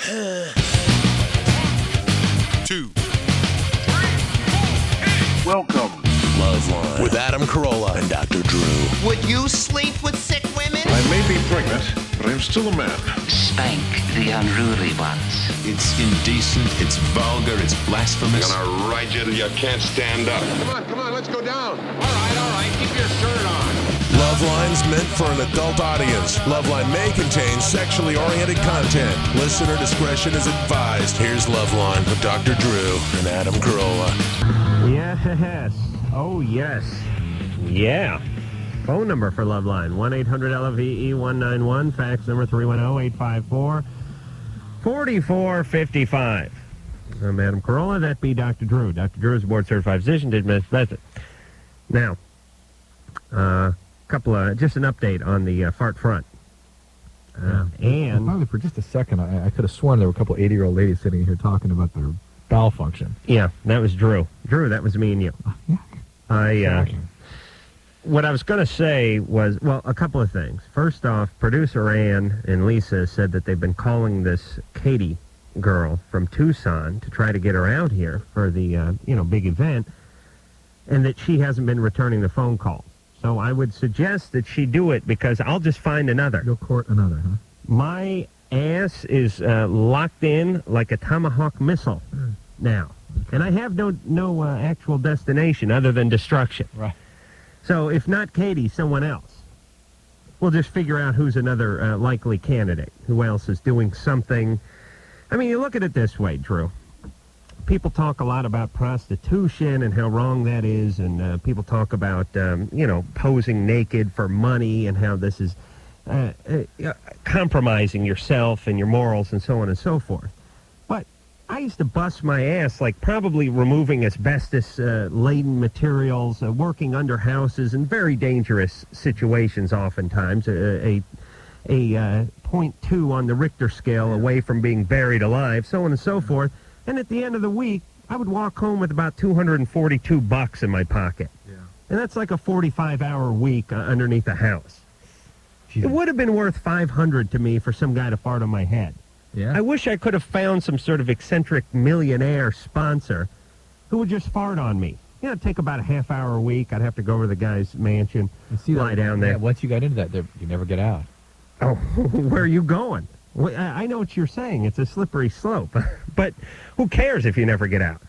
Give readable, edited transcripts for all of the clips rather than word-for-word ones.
2. Welcome. LoveLine with Adam Carolla and Dr. Drew. Would you sleep with sick women? I may be pregnant, but I'm still a man. Spank the unruly ones. It's indecent, it's vulgar, it's blasphemous. I'm gonna ride you till you can't stand up. Come on, let's go down. All right, keep your shirt on. LoveLine's meant for an adult audience. LoveLine may contain sexually oriented content. Listener discretion is advised. Here's LoveLine with Dr. Drew and Adam Carolla. Yes. Oh, yes. Yeah. Phone number for LoveLine, 1-800-LOVE-191. Fax number 310-854-4455. I'm Adam Carolla. That be Dr. Drew. Dr. Drew is a board-certified physician. Did Miss Visit. Now, just an update on the fart front. And finally, for just a second, I could have sworn there were a couple 80-year-old ladies sitting here talking about their bowel function. yeah, that was Drew. Drew, that was me and you. Yeah. What I was going to say was, well, a couple of things. First off, producer Ann and Lisa said that they've been calling this Katie girl from Tucson to try to get her out here for the, big event, and that she hasn't been returning the phone call. So I would suggest that she do it because I'll just find another. You'll court another, huh? My ass is locked in like a Tomahawk missile now. Okay. And I have no actual destination other than destruction. Right. So if not Katie, someone else. We'll just figure out who's another likely candidate. Who else is doing something. I mean, you look at it this way, Drew. People talk a lot about prostitution and how wrong that is, and people talk about, posing naked for money and how this is compromising yourself and your morals and so on and so forth. But I used to bust my ass, like probably removing asbestos-laden materials, working under houses in very dangerous situations oftentimes, a 0.2 on the Richter scale away from being buried alive, so on and so forth. And at the end of the week, I would walk home with about $242 in my pocket. Yeah. And that's like a 45-hour week underneath a house. Jeez. It would have been worth $500 to me for some guy to fart on my head. Yeah. I wish I could have found some sort of eccentric millionaire sponsor who would just fart on me. It'd take about a half hour a week. I'd have to go over to the guy's mansion, lie down there. Yeah, once you got into that, you never get out. Oh, where are you going? Well, I know what you're saying. It's a slippery slope. But who cares if you never get out?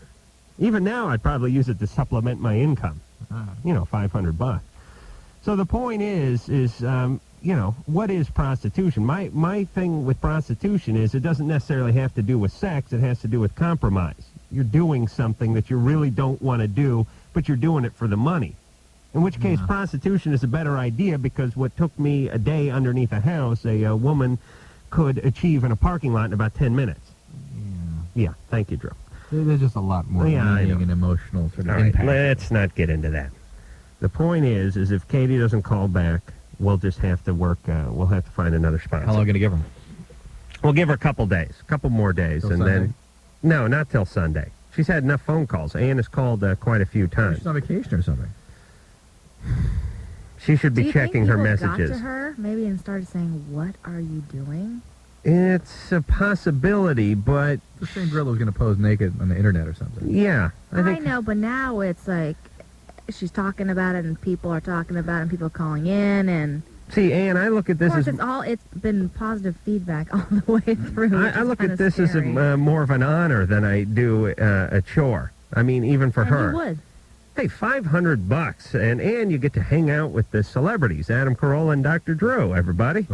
Even now, I'd probably use it to supplement my income. $500. So the point is, what is prostitution? My thing with prostitution is it doesn't necessarily have to do with sex. It has to do with compromise. You're doing something that you really don't want to do, but you're doing it for the money. In which case, prostitution is a better idea because what took me a day underneath a house, a woman could achieve in a parking lot in about 10 minutes. Yeah, thank you, Drew. There's just a lot more meaning and emotional sort of impact. Let's not get into that. The point is if Katie doesn't call back, we'll just have to work, we'll have to find another sponsor. How long are you going to give her? We'll give her a couple more days. Till and Sunday? Then, no, not till Sunday. She's had enough phone calls. Ann has called quite a few times. She's on vacation or something. She should be checking her messages. Got to her maybe and started saying, "What are you doing?" It's a possibility, but The same girl that was going to pose naked on the internet or something. yeah, I know, but now it's like she's talking about it, and people are talking about it, and people are calling in, and see, Ann, I look at this of as course it's been positive feedback all the way through. I look at this as more of an honor than I do a chore. I mean, even for her. You would. Hey, $500, and you get to hang out with the celebrities, Adam Carolla and Dr. Drew, everybody.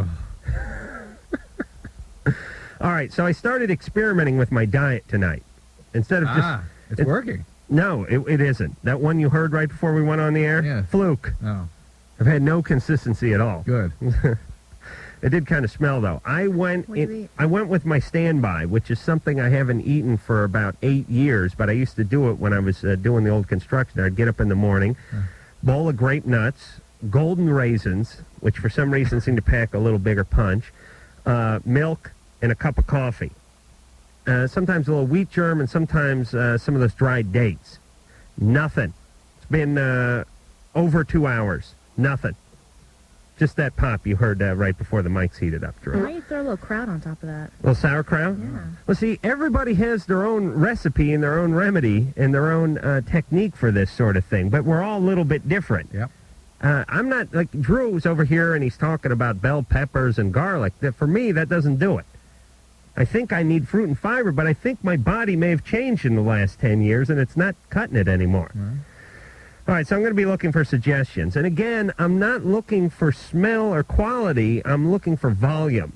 All right, so I started experimenting with my diet tonight. Instead of it's working. No, it isn't. That one you heard right before we went on the air? Yeah. Fluke. Oh. I've had no consistency at all. Good. It did kind of smell, though. I went with my standby, which is something I haven't eaten for about 8 years, but I used to do it when I was doing the old construction. I'd get up in the morning, bowl of grape nuts, golden raisins, which for some reason seem to pack a little bigger punch, milk, and a cup of coffee. Sometimes a little wheat germ, and sometimes some of those dried dates. Nothing. It's been over 2 hours. Nothing. Just that pop you heard right before the mic's heated up, Drew. Why don't you throw a little kraut on top of that? A little sauerkraut? Yeah. Well, see, everybody has their own recipe and their own remedy and their own technique for this sort of thing, but we're all a little bit different. Yep. I'm not, like, Drew's over here and he's talking about bell peppers and garlic. For me, that doesn't do it. I think I need fruit and fiber, but I think my body may have changed in the last 10 years and it's not cutting it anymore. All right, so I'm going to be looking for suggestions. And again, I'm not looking for smell or quality. I'm looking for volume.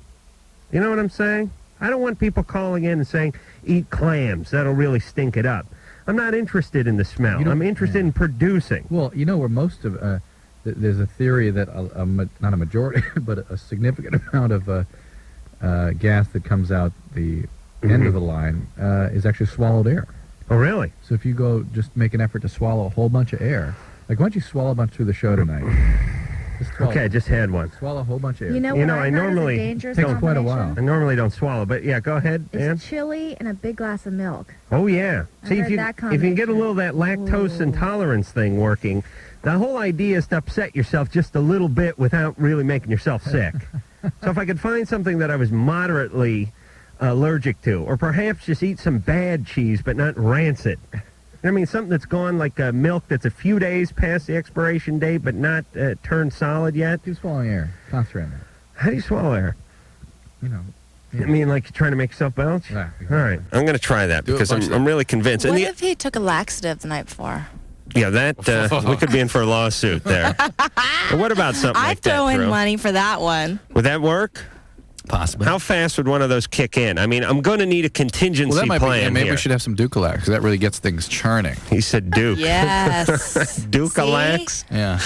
You know what I'm saying? I don't want people calling in and saying, eat clams. That'll really stink it up. I'm not interested in the smell. I'm interested in producing. Well, you know where most of... there's a theory that not a majority, but a significant amount of gas that comes out the end of the line is actually swallowed air. Oh, really? So if you go just make an effort to swallow a whole bunch of air, like why don't you swallow a bunch through the show tonight? Okay, I just had one. Swallow a whole bunch of air. You know You what know, I I heard is a normally- dangerous Takes quite a combination? while. I normally don't swallow, but yeah, go ahead, Ann. It's chili and a big glass of milk. Oh, yeah. I See, heard if you that can get a little of that lactose Ooh. intolerance thing working, the whole idea is to upset yourself just a little bit without really making yourself sick. So if I could find something that I was moderately allergic to, or perhaps just eat some bad cheese but not rancid. I mean, something that's gone like milk that's a few days past the expiration date but not turned solid yet. Keep swallowing air. Concentrate on that. How do you swallow air? You know. I mean, like you're trying to make yourself belch? Yeah, All right. I'm going to try that because I'm really convinced. What And if he took a laxative the night before? yeah, that we could be in for a lawsuit there. But what about something I'd like that, throw in Drew? money for that one. Would that work? Possibly. How fast would one of those kick in? I mean, I'm going to need a contingency Well, that might plan be. Yeah, maybe here. we should have some Dukalax because that really gets things churning. He said Duke. Yes. Dukalax? Yeah.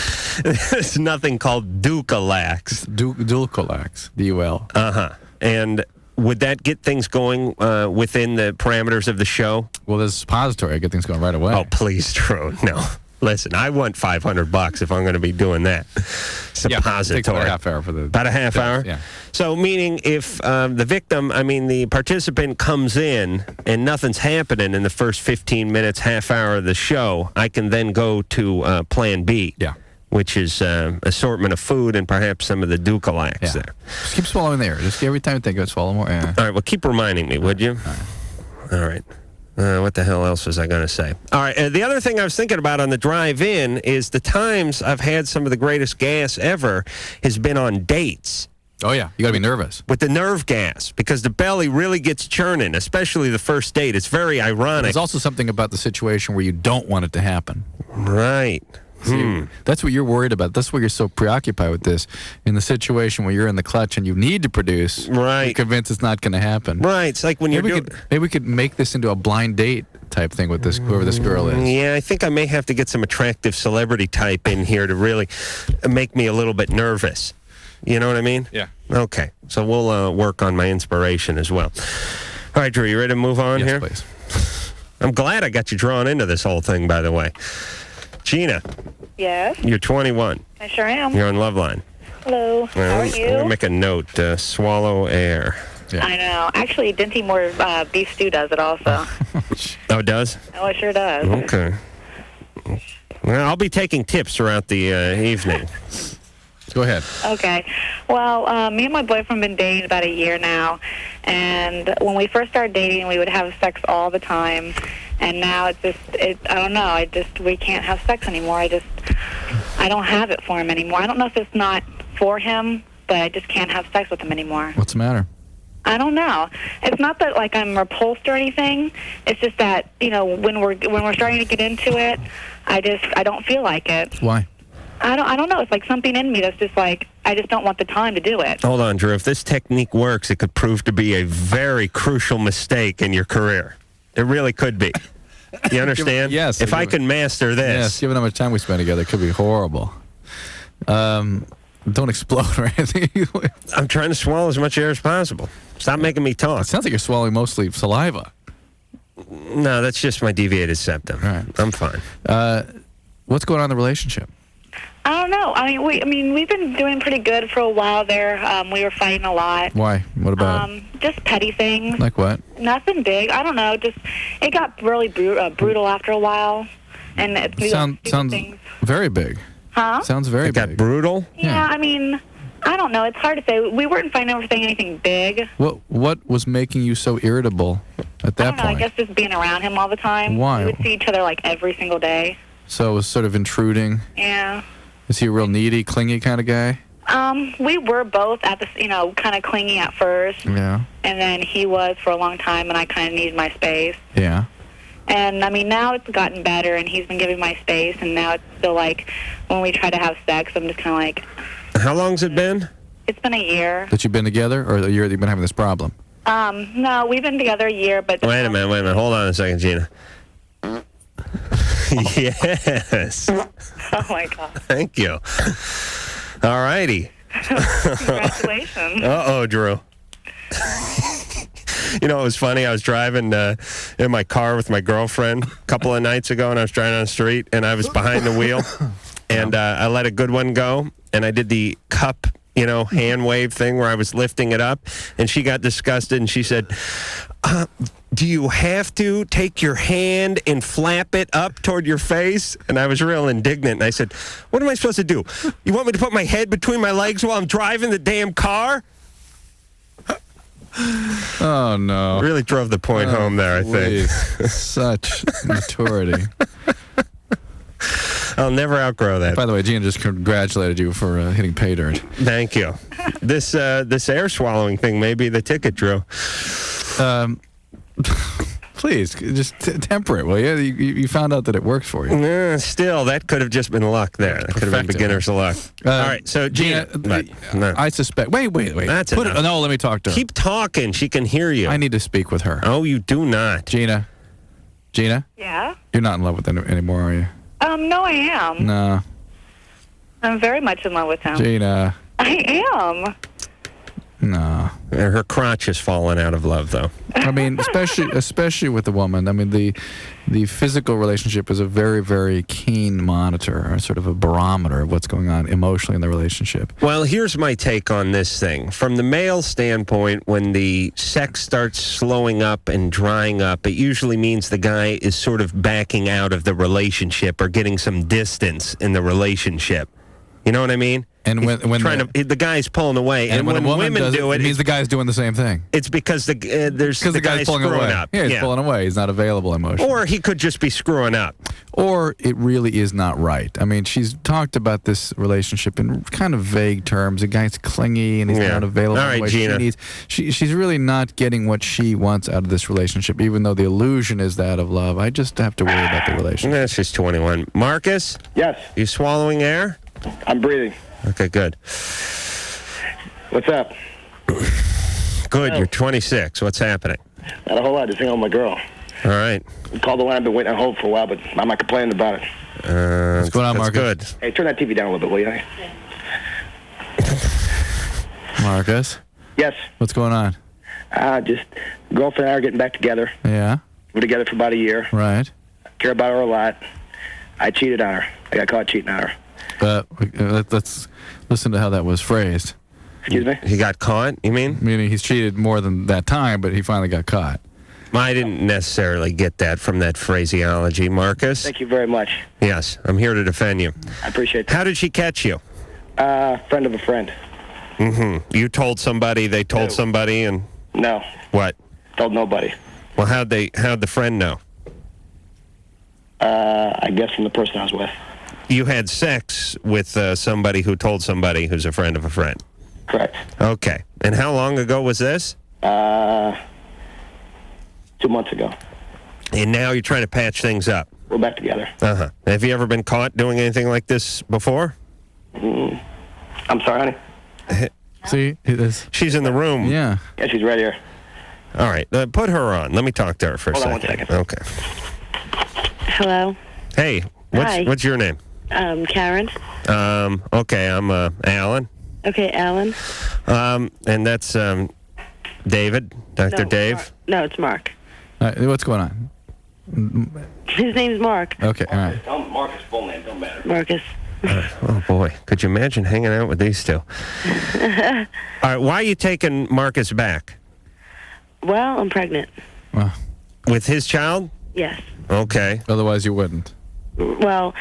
There's nothing called Dukalax. Dukalax. D-U-L. Uh-huh. And would that get things going within the parameters of the show? Well, there's a suppository. I get things going right away. Oh, please, Drew. No. Listen, I want $500 if I'm going to be doing that. Yeah, Suppository. it takes about a half hour for the... About a half hour? Yeah. So meaning if the victim, I mean the participant comes in and nothing's happening in the first 15 minutes, half hour of the show, I can then go to plan B. Yeah. Which is assortment of food and perhaps some of the Dukalax Yeah. there. Just keep swallowing the air. Just every time you think of it, swallow more air. All right, well, keep reminding me, would you? All right. What the hell else was I going to say? All right, the other thing I was thinking about on the drive in is the times I've had some of the greatest gas ever has been on dates. Oh, yeah. You got to be nervous. With the nerve gas, because the belly really gets churning, especially the first date. It's very ironic. There's also something about the situation where you don't want it to happen. Right. See, that's what you're worried about. That's why you're so preoccupied with this. In the situation where you're in the clutch and you need to produce, Right. you're convinced it's not going to happen. Right. It's like when you're Maybe we could make this into a blind date type thing with this, whoever this girl is. Yeah, I think I may have to get some attractive celebrity type in here to really make me a little bit nervous. You know what I mean? Yeah. Okay. So we'll work on my inspiration as well. All right, Drew, you ready to move on Yes, here? please. I'm glad I got you drawn into this whole thing, by the way. Gina, Yes, you're 21. I sure am. You're on LoveLine. Hello, how are I'm going to you? make a note. Swallow air. I know. Actually, Dinty Moore beef stew does it also. Oh, it does? Oh, it sure does. Okay. Well, I'll be taking tips throughout the evening. Go ahead. Okay. Well, me and my boyfriend have been dating about a year now, and when we first started dating, we would have sex all the time, and now it's just, I don't know, we can't have sex anymore. I don't have it for him anymore. I don't know if it's not for him, but I just can't have sex with him anymore. What's the matter? I don't know. It's not that like I'm repulsed or anything. It's just that, you know, when we're starting to get into it, I don't feel like it. Why? I don't know. It's like something in me that's just like, I just don't want the time to do it. Hold on, Drew. If this technique works, it could prove to be a very crucial mistake in your career. It really could be. You understand? Yes. If I can master this. Yes, given how much time we spend together, it could be horrible. Don't explode or anything. I'm trying to swallow as much air as possible. Stop making me talk. It sounds like you're swallowing mostly saliva. No, that's just my deviated septum. All right. I'm fine. What's going on in the relationship? I don't know. I mean, we've been doing pretty good for a while there. We were fighting a lot. Why? What about? Just petty things. Like what? Nothing big. I don't know. Just it got really brutal after a while, and Sounds things. very big. Huh? Sounds very It got big. brutal? Yeah. I mean, I don't know. It's hard to say. We weren't fighting over anything big. What was making you so irritable at that I don't know. point? I guess just being around him all the time. Why? We would see each other like every single day. So it was sort of intruding. Yeah. Is he a real needy, clingy kind of guy? We were both at the, kind of clingy at first. Yeah. And then he was for a long time, and I kind of needed my space. Yeah. And, I mean, now it's gotten better, and he's been giving my space, and now it's still like when we try to have sex, I'm just kind of like... How long's it been? It's been a year. That you've been together, or a year that you've been having this problem? No, we've been together a year, but... Wait a minute. Hold on a second, Gina. Yes. Oh, my God. Thank you. All righty. Congratulations. Uh-oh, Drew. You know, it was funny. I was driving in my car with my girlfriend a couple of nights ago, and I was driving on the street, and I was behind the wheel, and I let a good one go, and I did the cup, hand wave thing where I was lifting it up, and she got disgusted, and she said, do you have to take your hand and flap it up toward your face? And I was real indignant, and I said, what am I supposed to do? You want me to put my head between my legs while I'm driving the damn car? Oh, no. Really drove the point home there, I think. Such maturity. I'll never outgrow that. By the way, Gina just congratulated you for hitting pay dirt. Thank you. This air swallowing thing may be the ticket, Drew. Please, just temper it, will you? You found out that it works for you. Still, that could have just been luck there. That could have been beginner's luck. All right, so Gina, I suspect. Wait. That's enough. No, let me talk to her. Keep talking. She can hear you. I need to speak with her. Oh, you do not. Gina? Yeah? You're not in love with him anymore, are you? No, I am. No. I'm very much in love with him. Gina. I am. No. Her crotch has fallen out of love, though. I mean, especially with the woman. I mean, the physical relationship is a very, very keen monitor, or sort of a barometer of what's going on emotionally in the relationship. Well, here's my take on this thing. From the male standpoint, when the sex starts slowing up and drying up, it usually means the guy is sort of backing out of the relationship or getting some distance in the relationship. You know what I mean? And when the guy's pulling away, and when women do it, it means the guy's doing the same thing. It's because the guy's pulling screwing away. up. Yeah, he's pulling away. He's not available emotionally. Or he could just be screwing up. Or it really is not right. I mean, she's talked about this relationship in kind of vague terms. The guy's clingy and he's not available. All right, Gina. She's really not getting what she wants out of this relationship, even though the illusion is that of love. I just have to worry about the relationship. That's just 21. Marcus? Yes. You swallowing air? I'm breathing. Okay, good. What's up? Good, you're 26. What's happening? Not a whole lot. Just hanging out with my girl. All right. Called the line. I've been waiting on hold for a while, but I'm not complaining about it. What's going on, Marcus? Good. Hey, turn that TV down a little bit, will you? Marcus? Yes. What's going on? Just girlfriend and I are getting back together. Yeah? We're together for about a year. Right. Care about her a lot. I cheated on her. I got caught cheating on her. Let's listen to how that was phrased. Excuse me? He got caught, you mean? Meaning he's cheated more than that time, but he finally got caught. I didn't necessarily get that from that phraseology, Marcus. Thank you very much. Yes, I'm here to defend you. I appreciate that. How did she catch you? Friend of a friend. Mm-hmm. You told somebody, they told somebody, and... No. What? Told nobody. Well, how'd the friend know? I guess from the person I was with. You had sex with somebody who told somebody who's a friend of a friend? Correct. Okay. And how long ago was this? 2 months ago. And now you're trying to patch things up? We're back together. Uh-huh. Have you ever been caught doing anything like this before? I'm sorry, honey. See? She's in the room. Yeah. Yeah, she's right here. All right. Put her on. Let me talk to her for a second. Hold on 1 second. Okay. Hello. Hey. Hi. What's your name? Karen. Okay, I'm Alan. Okay, Alan. And that's David, Dr. Dave. No, it's Mark. What's going on? His name's Mark. Okay, all right. Tell him Marcus' full name. Don't matter. Marcus. Oh, boy. Could you imagine hanging out with these two? All right, why are you taking Marcus back? Well, I'm pregnant. With his child? Yes. Okay. Otherwise you wouldn't. Well,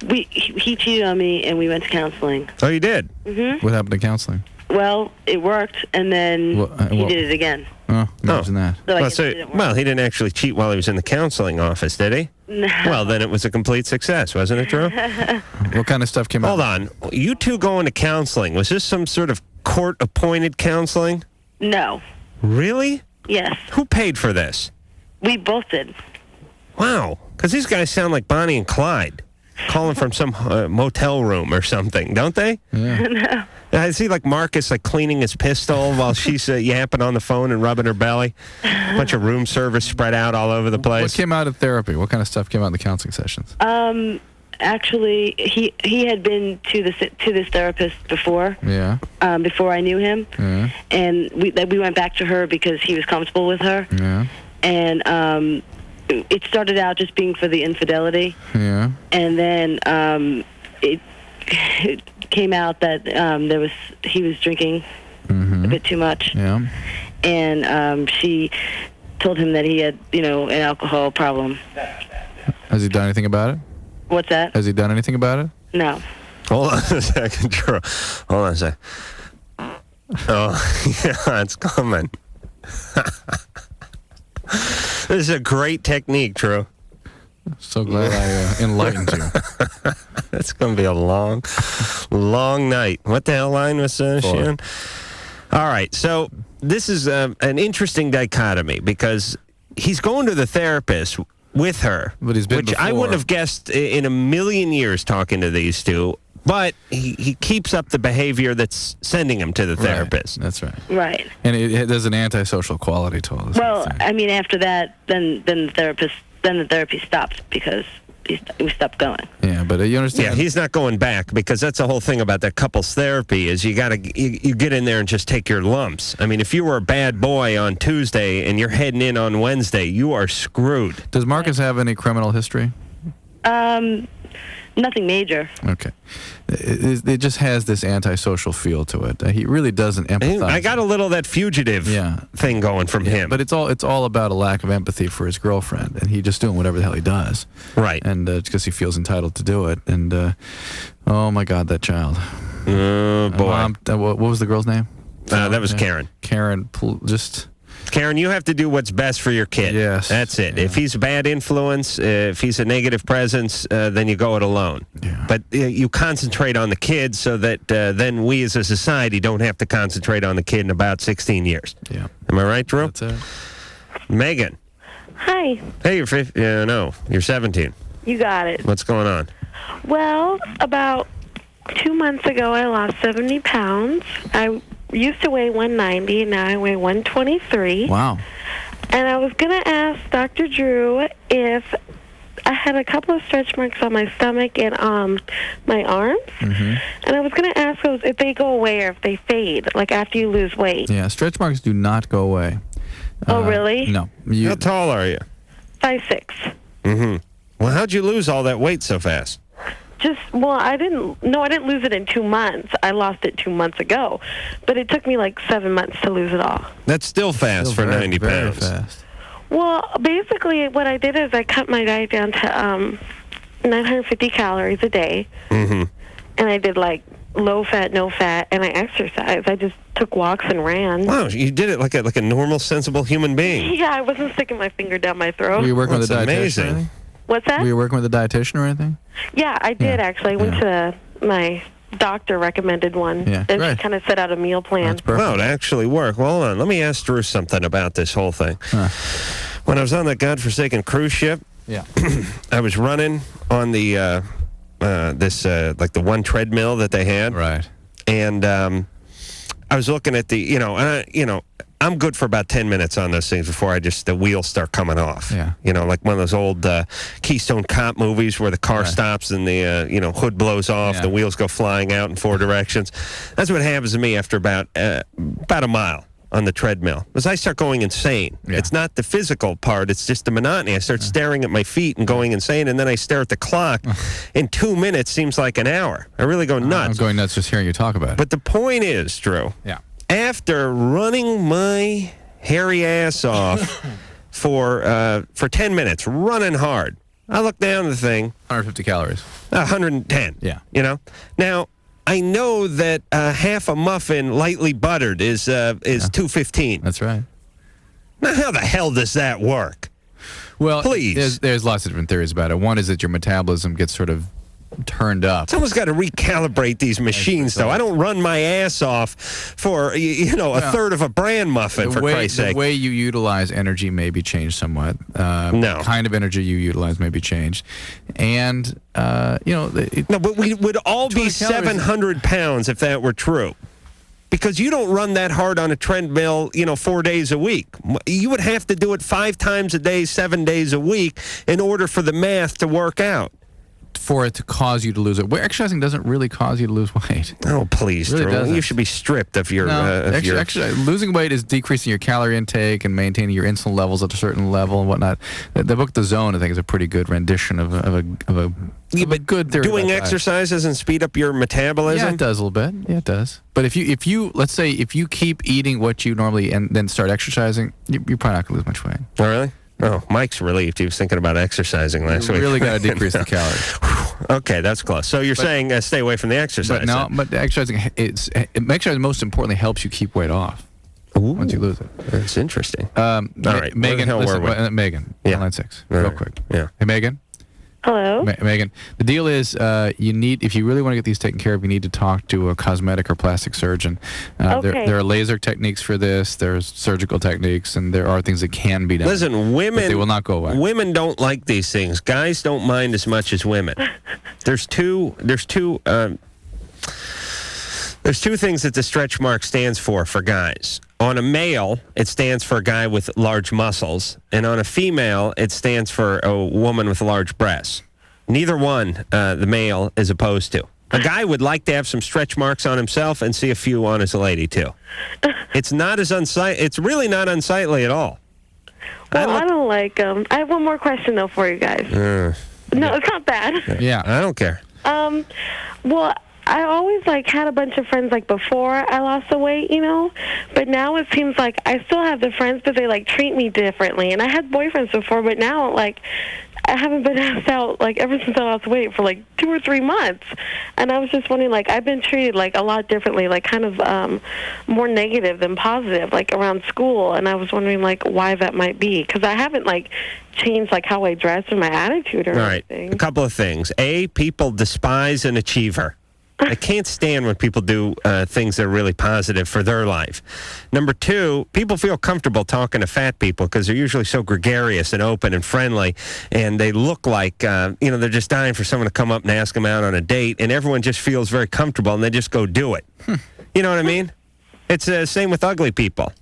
He cheated on me, and we went to counseling. Oh, you did? Mm-hmm. What happened to counseling? Well, it worked, and then he did it again. Oh, imagine that. So I Well, guess it didn't work. well, he didn't actually cheat while he was in the counseling office, did he? No. Well, then it was a complete success, wasn't it, Drew? What kind of stuff came out? Hold on. You two going to counseling. Was this some sort of court-appointed counseling? No. Really? Yes. Who paid for this? We both did. Wow. Because these guys sound like Bonnie and Clyde. Calling from some motel room or something, don't they? Yeah. No. I see like Marcus like cleaning his pistol while she's yapping on the phone and rubbing her belly. A bunch of room service spread out all over the place. What came out of therapy? What kind of stuff came out in the counseling sessions? Actually, he had been to this therapist before. Yeah. Before I knew him. Yeah. And we went back to her because he was comfortable with her. Yeah. And it started out just being for the infidelity. Yeah. And then it came out that he was drinking a bit too much. Yeah. And she told him that he had, an alcohol problem. Has he done anything about it? What's that? Has he done anything about it? No. Hold on a second, Drew. Hold on a second. Oh, yeah, it's coming. This is a great technique, Drew. So glad I enlightened you. It's going to be a long, long night. What the hell line was she on? All right, so this is an interesting dichotomy because he's going to the therapist with her, but he's been which before. I wouldn't have guessed in a million years talking to these two. But he keeps up the behavior that's sending him to the therapist. Right. That's right. Right. And there's an antisocial quality to all this. Well, I mean, after that, then the therapy stopped because we stopped going. Yeah, but you understand? Yeah, he's not going back because that's the whole thing about that couples therapy is you get in there and just take your lumps. I mean, if you were a bad boy on Tuesday and you're heading in on Wednesday, you are screwed. Does Marcus have any criminal history? Nothing major. Okay. It just has this antisocial feel to it. He really doesn't empathize. I got a little of that fugitive thing going from him. But it's all about a lack of empathy for his girlfriend, and he just doing whatever the hell he does. Right. And because he feels entitled to do it. And, oh, my God, that child. Oh, boy. What was the girl's name? That was Karen. Karen, just... Karen, you have to do what's best for your kid. Yes. That's it. Yeah. If he's a bad influence, if he's a negative presence, then you go it alone. Yeah. But you concentrate on the kid so that then we as a society don't have to concentrate on the kid in about 16 years. Yeah. Am I right, Drew? That's it. Hi. Megan. Hey, you're 50. No, you're 17. You got it. What's going on? Well, about 2 months ago, I lost 70 pounds. I used to weigh 190, now I weigh 123. Wow. And I was going to ask Dr. Drew if I had a couple of stretch marks on my stomach and my arms. Mm-hmm. And I was going to ask those if they go away or if they fade, like after you lose weight. Yeah, stretch marks do not go away. Oh, really? No. How tall are you? 5'6". Mm-hmm. Well, how'd you lose all that weight so fast? I didn't lose it in 2 months. I lost it 2 months ago. But it took me like 7 months to lose it all. That's still fast for 90 pounds. Very fast. Well, basically what I did is I cut my diet down to 950 calories a day. Mm-hmm. And I did like low fat, no fat, and I exercised. I just took walks and ran. Wow, you did it like a normal, sensible human being. Yeah, I wasn't sticking my finger down my throat. Were you working with a dietitian? Amazing. Or anything? What's that? Were you working with a dietitian or anything? Yeah, I did actually. I went to my doctor recommended one. Yeah, and right. she kind of set out a meal plan. Well, it actually worked. Well, hold on. Let me ask Drew something about this whole thing. When I was on that godforsaken cruise ship, I was running on the like the one treadmill that they had. Right. And I was looking at the, I'm good for about 10 minutes on those things before the wheels start coming off. Yeah. Like one of those old Keystone Cop movies where the car stops and the, hood blows off, the wheels go flying out in 4 directions. That's what happens to me after about a mile on the treadmill. Because I start going insane. Yeah. It's not the physical part, it's just the monotony. I start staring at my feet and going insane, and then I stare at the clock. In 2 minutes seems like an hour. I really go nuts. I'm going nuts just hearing you talk about it. But the point is, Drew, after running my hairy ass off for 10 minutes, running hard, I look down the thing. 150 calories. 110. Yeah. You know? Now, I know that half a muffin lightly buttered is 215. That's right. Now, how the hell does that work? Well, please. There's lots of different theories about it. One is that your metabolism gets sort of turned up. Someone's got to recalibrate these machines, though. I don't run my ass off for, a third of a bran muffin, for Christ's sake. The way you utilize energy may be changed somewhat. The kind of energy you utilize may be changed. And, No, but we would all be 700 pounds if that were true. Because you don't run that hard on a treadmill, 4 days a week. You would have to do it 5 times a day, 7 days a week in order for the math to work out. For it to cause you to lose it. Exercising doesn't really cause you to lose weight. Oh, please, really Drew. You should be stripped of your... losing weight is decreasing your calorie intake and maintaining your insulin levels at a certain level and whatnot. The book The Zone, I think, is a pretty good rendition of a good theory. Doing exercise doesn't speed up your metabolism? Yeah, it does a little bit. Yeah, it does. But if you let's say if you keep eating what you normally and then start exercising, you're probably not going to lose much weight. Oh, really? Oh, Mike's relieved. He was thinking about exercising last week. You really got to decrease the calories. Okay, that's close. So you're saying stay away from the exercise. But exercising, exercise most importantly helps you keep weight off. Once you lose it. That's interesting. All right, Megan. Listen, Megan, yeah. line 6, All real right. quick. Yeah. Hey, Megan. Hello. Megan, the deal is if you really want to get these taken care of, you need to talk to a cosmetic or plastic surgeon. Okay. There are laser techniques for this. There's surgical techniques, and there are things that can be done. Listen, women... But they will not go away. Women don't like these things. Guys don't mind as much as women. There's two things that the stretch mark stands for guys. On a male, it stands for a guy with large muscles, and on a female, it stands for a woman with large breasts. Neither one the male is opposed to. A guy would like to have some stretch marks on himself and see a few on his lady, too. It's not as unsightly. It's really not unsightly at all. Well, I don't like them. I have one more question, though, for you guys. No, it's not bad. Yeah. I don't care. Well, I always had a bunch of friends before I lost the weight, but now it seems like I still have the friends, but they treat me differently. And I had boyfriends before, but now I haven't been asked out ever since I lost weight for 2 or 3 months. And I was just wondering, I've been treated a lot differently, kind of more negative than positive, around school. And I was wondering why that might be, because I haven't changed how I dress or my attitude or anything. All right, a couple of things. A, people despise an achiever. I can't stand when people do things that are really positive for their life. Number 2, people feel comfortable talking to fat people because they're usually so gregarious and open and friendly, and they look like, they're just dying for someone to come up and ask them out on a date, and everyone just feels very comfortable, and they just go do it. You know what I mean? It's the same with ugly people.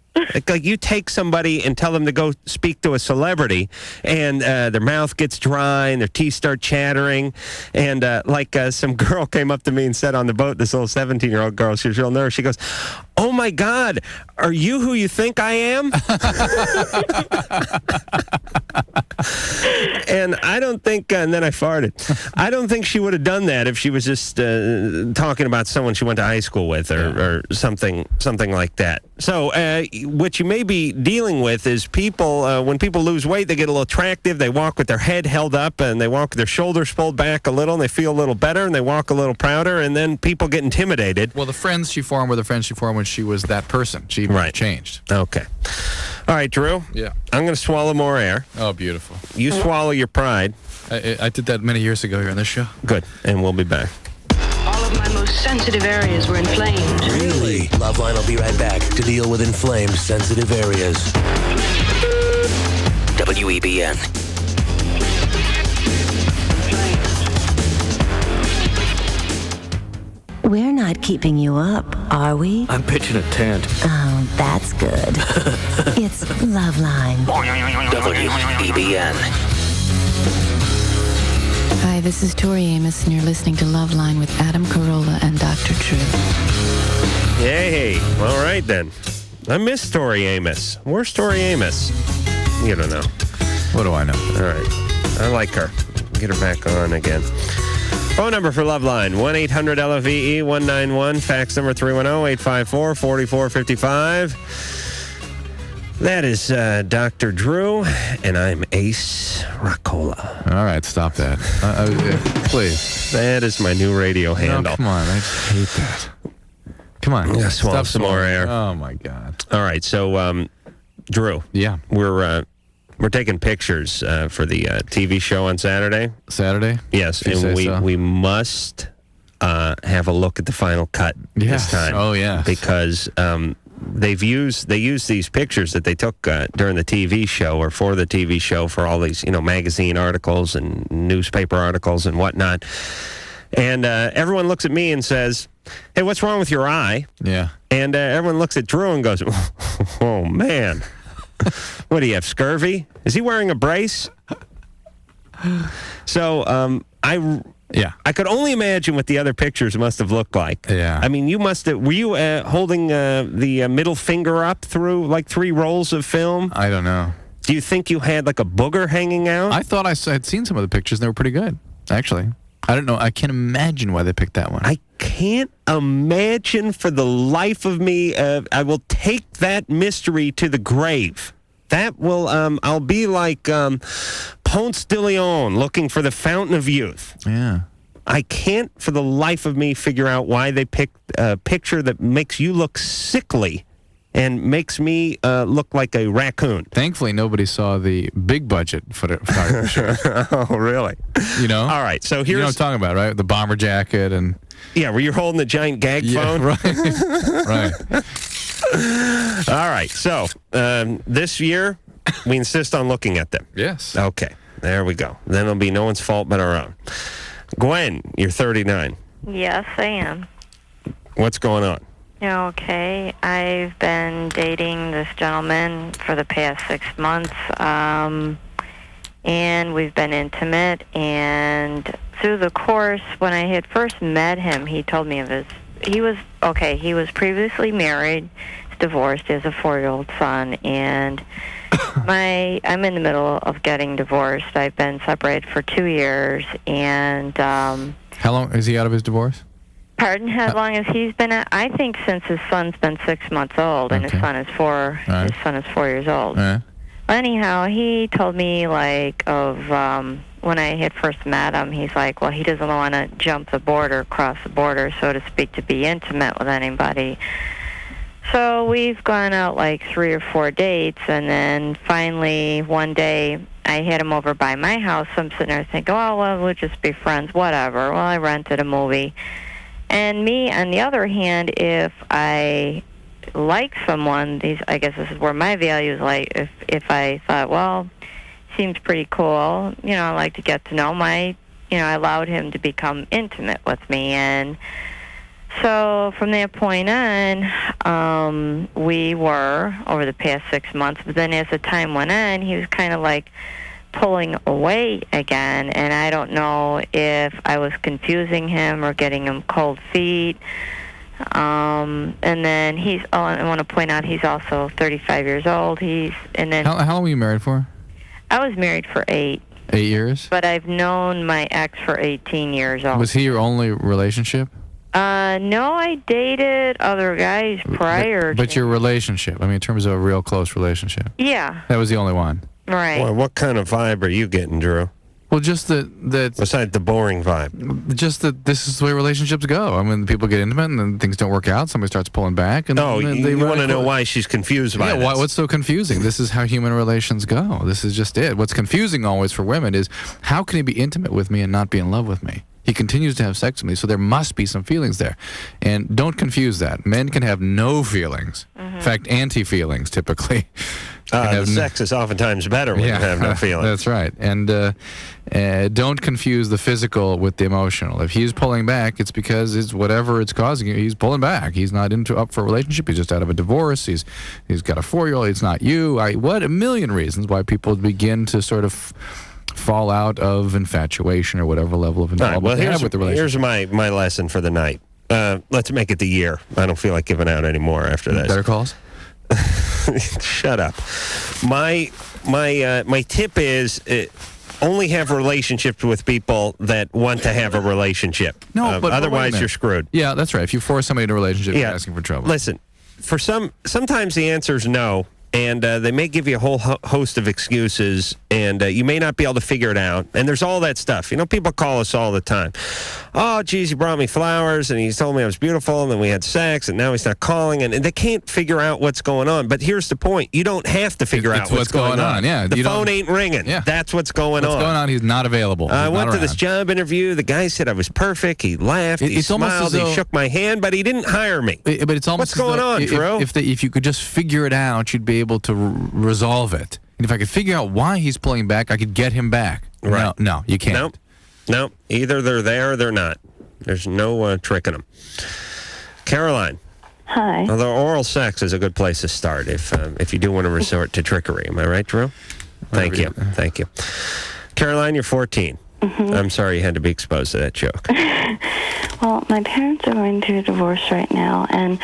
You take somebody and tell them to go speak to a celebrity, and their mouth gets dry and their teeth start chattering. And some girl came up to me and said on the boat, this little 17-year-old girl, she was real nervous. She goes, "Oh my God, are you who you think I am?" And I don't think, and then I farted. I don't think she would have done that if she was just talking about someone she went to high school with or something like that. So what you may be dealing with is people, when people lose weight, they get a little attractive. They walk with their head held up, and they walk with their shoulders pulled back a little, and they feel a little better, and they walk a little prouder, and then people get intimidated. Well, the friends she formed were the friends she formed when she was that person. She changed. Okay. All right, Drew. Yeah. I'm going to swallow more air. Oh, beautiful. You swallow your pride. I did that many years ago here on this show. Good. And we'll be back. All of my most sensitive areas were inflamed. Really? LoveLine will be right back to deal with inflamed sensitive areas. WEBN. We're not keeping you up, are we? I'm pitching a tent. Oh, that's good. It's LoveLine. WEBN. Hi, this is Tori Amos, and you're listening to LoveLine with Adam Carolla and Dr. Drew. Hey, all right then. I miss Tori Amos. Where's Tori Amos? You don't know. What do I know? All right. I like her. Get her back on again. Phone number for LoveLine, 1-800-LOVE-191. Fax number 310-854-4455. That is Dr. Drew, and I'm Ace Rockola. All right, stop that. Please. That is my new radio handle. No, come on, I just hate that. Come on. Yeah, swallow some more air. Oh, my God. All right, so, Drew. Yeah. We're taking pictures for the TV show on Saturday. Saturday? Yes, and we must have a look at the final cut this time. Oh, yes. Because they use these pictures that they took during the TV show or for the TV show for all these magazine articles and newspaper articles and whatnot. And everyone looks at me and says, "Hey, what's wrong with your eye?" Yeah. And everyone looks at Drew and goes, "Oh man, what do you have? Scurvy? Is he wearing a brace?" So I could only imagine what the other pictures must have looked like. Yeah. I mean, you must have. Were you holding the middle finger up through like 3 rolls of film? I don't know. Do you think you had like a booger hanging out? I thought I'd seen some of the pictures and they were pretty good, actually. I don't know. I can't imagine why they picked that one. I can't imagine for the life of me. I will take that mystery to the grave. That will. I'll be like Ponce de Leon looking for the fountain of youth. Yeah. I can't for the life of me figure out why they picked a picture that makes you look sickly and makes me look like a raccoon. Thankfully, nobody saw the big budget photography. Oh, really? You know? All right, so here's... You know what I'm talking about, right? The bomber jacket and... Yeah, where you're holding the giant gag phone? Right. Right. All right, so this year, we insist on looking at them. Yes. Okay, there we go. Then it'll be no one's fault but our own. Gwen, you're 39. Yes, I am. What's going on? Okay, I've been dating this gentleman for the past 6 months, and we've been intimate, and through the course, when I had first met him, he told me he was previously married, divorced, he has a 4-year-old son, and I'm in the middle of getting divorced. I've been separated for 2 years, and... How long is he out of his divorce? Pardon? How long has he been at? I think since his son's been 6 months old, and his son is 4. Right. His son is 4 years old. Right. Anyhow, he told me when I had first met him, he's like, well, he doesn't want to cross the border, so to speak, to be intimate with anybody. So we've gone out like 3 or 4 dates, and then finally one day I had him over by my house. So I'm sitting there thinking, oh, well, we'll just be friends, whatever. Well, I rented a movie. And me, on the other hand, if I like someone, I guess this is where my values like. If I thought, well, seems pretty cool, I like to get to know I allowed him to become intimate with me, and so from that point on, we were over the past 6 months. But then as the time went on, he was kind of like pulling away again, and I don't know if I was confusing him or getting him cold feet. And then I want to point out he's also 35 years old. How long were you married for? I was married for 8. 8 years? But I've known my ex for 18 years old. Was he your only relationship? No, I dated other guys prior. But your relationship, in terms of a real close relationship. Yeah. That was the only one. Right. Boy, what kind of vibe are you getting, Drew? Well, just that... Besides the boring vibe. Just that this is the way relationships go. People get intimate and then things don't work out. Somebody starts pulling back. And you want to know why she's confused by this. What's so confusing? This is how human relations go. This is just it. What's confusing always for women is, how can he be intimate with me and not be in love with me? He continues to have sex with me, so there must be some feelings there. And don't confuse that. Men can have no feelings. In fact, anti-feelings, typically. The sex is oftentimes better when you have no feelings. That's right. And don't confuse the physical with the emotional. If he's pulling back, it's because it's whatever it's causing. He's pulling back. He's not up for a relationship. He's just out of a divorce. He's got a 4-year-old. It's not you. What a million reasons why people begin to sort of fall out of infatuation or whatever level of involvement they have with the relationship. Here's my lesson for the night. Let's make it the year. I don't feel like giving out anymore after this. Better calls? Shut up. My tip is only have relationships with people that want to have a relationship. No, but otherwise you're screwed. Yeah, that's right. If you force somebody into a relationship, you're asking for trouble. Listen, sometimes the answer is no. and they may give you a whole host of excuses, and you may not be able to figure it out. And there's all that stuff. You know, people call us all the time. Oh, geez, he brought me flowers, and he told me I was beautiful, and then we had sex, and now he's not calling, and they can't figure out what's going on. But here's the point. You don't have to figure out what's going on. Yeah, the phone ain't ringing. Yeah. That's what's going on. What's going on? He's not available. I went to this job interview. The guy said I was perfect. He laughed. He smiled. He shook my hand, but he didn't hire me. But it's almost what's going on, Drew? If you could just figure it out, you'd be able to resolve it. And if I could figure out why he's pulling back, I could get him back. Right. No, you can't. No. Either they're there or they're not. There's no tricking them. Caroline. Hi. Although oral sex is a good place to start if you do want to resort to trickery. Am I right, Drew? Thank you. Caroline, you're 14. Mm-hmm. I'm sorry you had to be exposed to that joke. Well, my parents are going through a divorce right now, and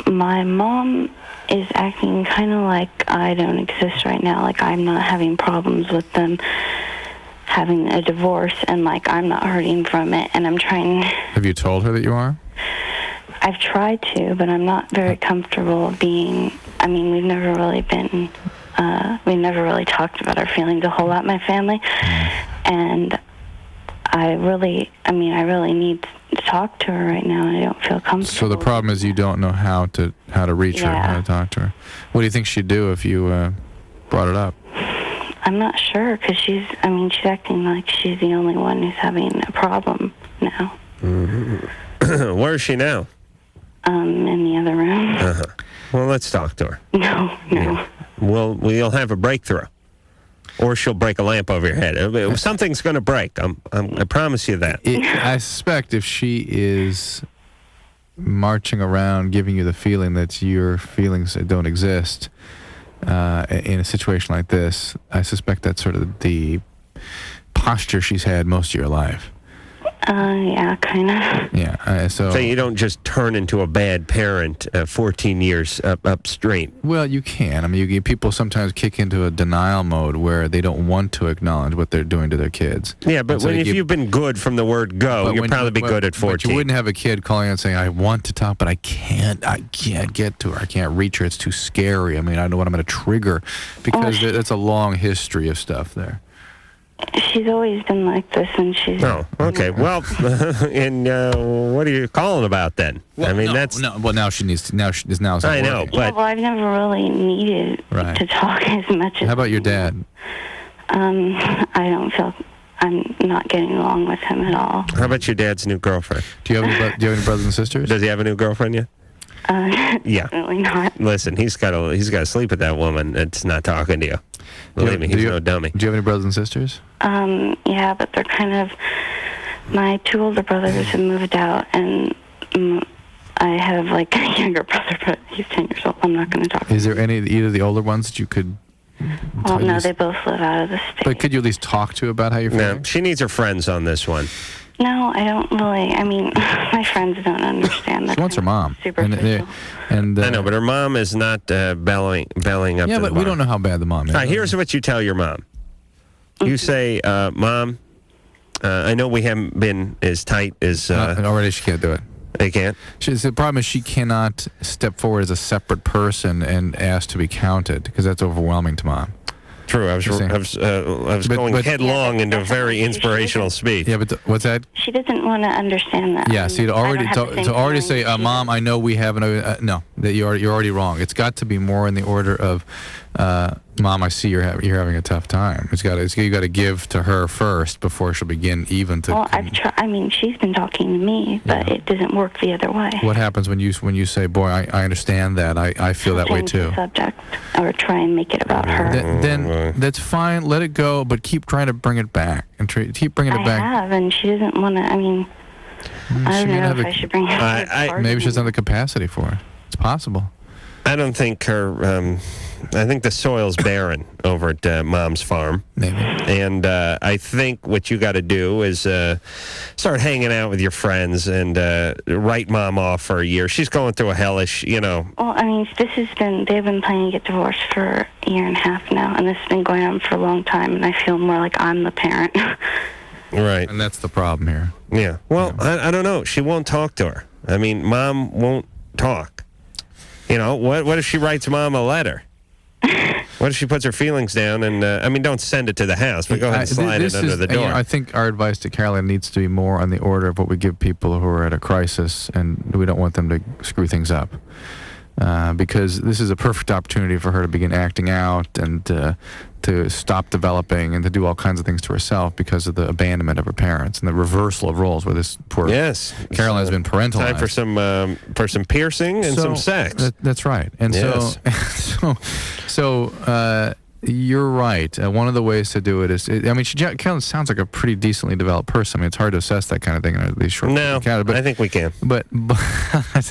my mom is acting kind of like I don't exist right now, like I'm not having problems with them having a divorce, and like I'm not hurting from it, and I'm trying... Have you told her that you are? I've tried to, but I'm not very comfortable being... I mean, we've never really been... we never really talked about our feelings a whole lot in my family, and I really need to talk to her right now, and I don't feel comfortable. So the problem is you don't know how to reach her, how to talk to her. What do you think she'd do if you brought it up? I'm not sure, because she's acting like she's the only one who's having a problem now. Mm-hmm. Where is she now? In the other room. Uh-huh. Well, let's talk to her. No. Yeah. We'll have a breakthrough. Or she'll break a lamp over your head. Something's going to break. I promise you that. I suspect if she is marching around giving you the feeling that your feelings don't exist in a situation like this, I suspect that's sort of the posture she's had most of your life. Yeah, kind of. Yeah, so you don't just turn into a bad parent 14 years up straight. Well, you can. I mean, people sometimes kick into a denial mode where they don't want to acknowledge what they're doing to their kids. Yeah, but if you've been good from the word go, you'll probably be good at 14. But you wouldn't have a kid calling and saying, I want to talk, but I can't get to her. I can't reach her. It's too scary. I mean, I know what I'm going to trigger, because that's a long history of stuff there. She's always been like this, and she's... Oh, okay. Well, and what are you calling about then? Well, I mean, Well, now she needs to... Now it's not I know, working. but... Yeah, well, I've never really needed to talk as much as... How about your dad? I don't feel... I'm not getting along with him at all. How about your dad's new girlfriend? Do you have any brothers and sisters? Does he have a new girlfriend yet? Yeah. Definitely not. Listen, he's got to sleep with that woman that's not talking to you. Believe me, he's no dummy. Do you have any brothers and sisters? Yeah, but they're kind of... My two older brothers have moved out, and I have, like, a younger brother, but he's 10 years old. I'm not going to talk. Is there either of the older ones that you could... Well, no, they both live out of the state. But could you at least talk to about how you're feeling? No, she needs her friends on this one. No, I don't really. I mean, my friends don't understand that. She wants her mom. Superficial. And I know, but her mom is not belling up Yeah, to but we don't know how bad the mom is. All right, here's what you tell your mom. You say, Mom, I know we haven't been as tight as... already she can't do it. They can't? The problem is she cannot step forward as a separate person and ask to be counted, because that's overwhelming to mom. True. I was going headlong into a very inspirational speech. Yeah, but what's that? She doesn't want to understand that. Yeah, see, to already say, Mom, I know we have no, that you're already wrong. It's got to be more in the order of, Mom, I see you're having a tough time. You got to give to her first before she'll begin even to. Well, I've tried. I mean, she's been talking to me, but it doesn't work the other way. What happens when you say, "Boy, I understand that. I feel that way too." The subject, or try and make it about her. Then that's fine. Let it go, but keep trying to bring it back and keep bringing it back. I have, and she doesn't want to. I mean, I don't know if I should bring it back. Maybe she doesn't have the capacity for it. It's possible. I don't think her. I think the soil's barren over at Mom's farm. Maybe. And I think what you got to do is start hanging out with your friends and write Mom off for a year. She's going through a hellish, Well, I mean, they've been planning to get divorced for a year and a half now, and this has been going on for a long time, and I feel more like I'm the parent. Right. And that's the problem here. Yeah. Well, I don't know. She won't talk to her. I mean, Mom won't talk. What if she writes Mom a letter? What if she puts her feelings down and, don't send it to the house, but go ahead and slide it under the door. I think our advice to Caroline needs to be more on the order of what we give people who are at a crisis, and we don't want them to screw things up. Because this is a perfect opportunity for her to begin acting out and to stop developing and to do all kinds of things to herself because of the abandonment of her parents and the reversal of roles where this poor Caroline has been parentalized. Time for some piercing and some sex. That's right. And so you're right. One of the ways to do it is, Caroline sounds like a pretty decently developed person. It's hard to assess that kind of thing in these short but I think we can. But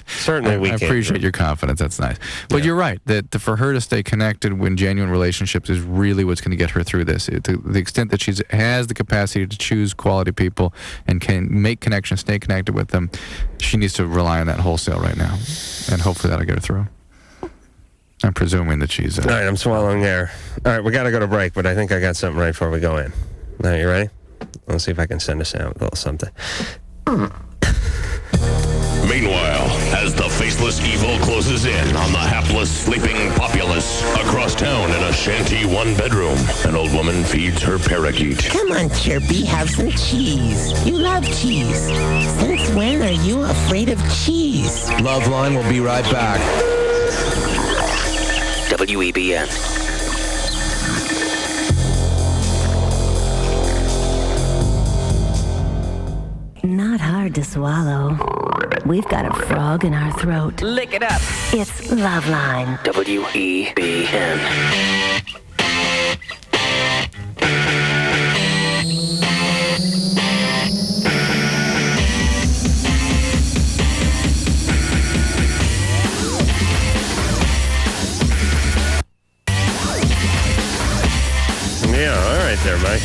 certainly we can. I appreciate your confidence. That's nice. But you're right that for her to stay connected in genuine relationships is really what's going to get her through this. To the extent that she has the capacity to choose quality people and can make connections, stay connected with them, she needs to rely on that wholesale right now, and hopefully that'll get her through. I'm presuming that she's... All right, I'm swallowing air. All right, we got to go to break, but I think I got something right before we go in. All right, you ready? Let's see if I can send us out with a little something. Meanwhile, as the faceless evil closes in on the hapless, sleeping populace across town in a shanty one-bedroom, an old woman feeds her parakeet. Come on, Chirpy, have some cheese. You love cheese. Since when are you afraid of cheese? LoveLine will be right back. WEBN. Not hard to swallow. We've got a frog in our throat. Lick it up. It's LoveLine. WEBN. Yeah, all right there, Mike.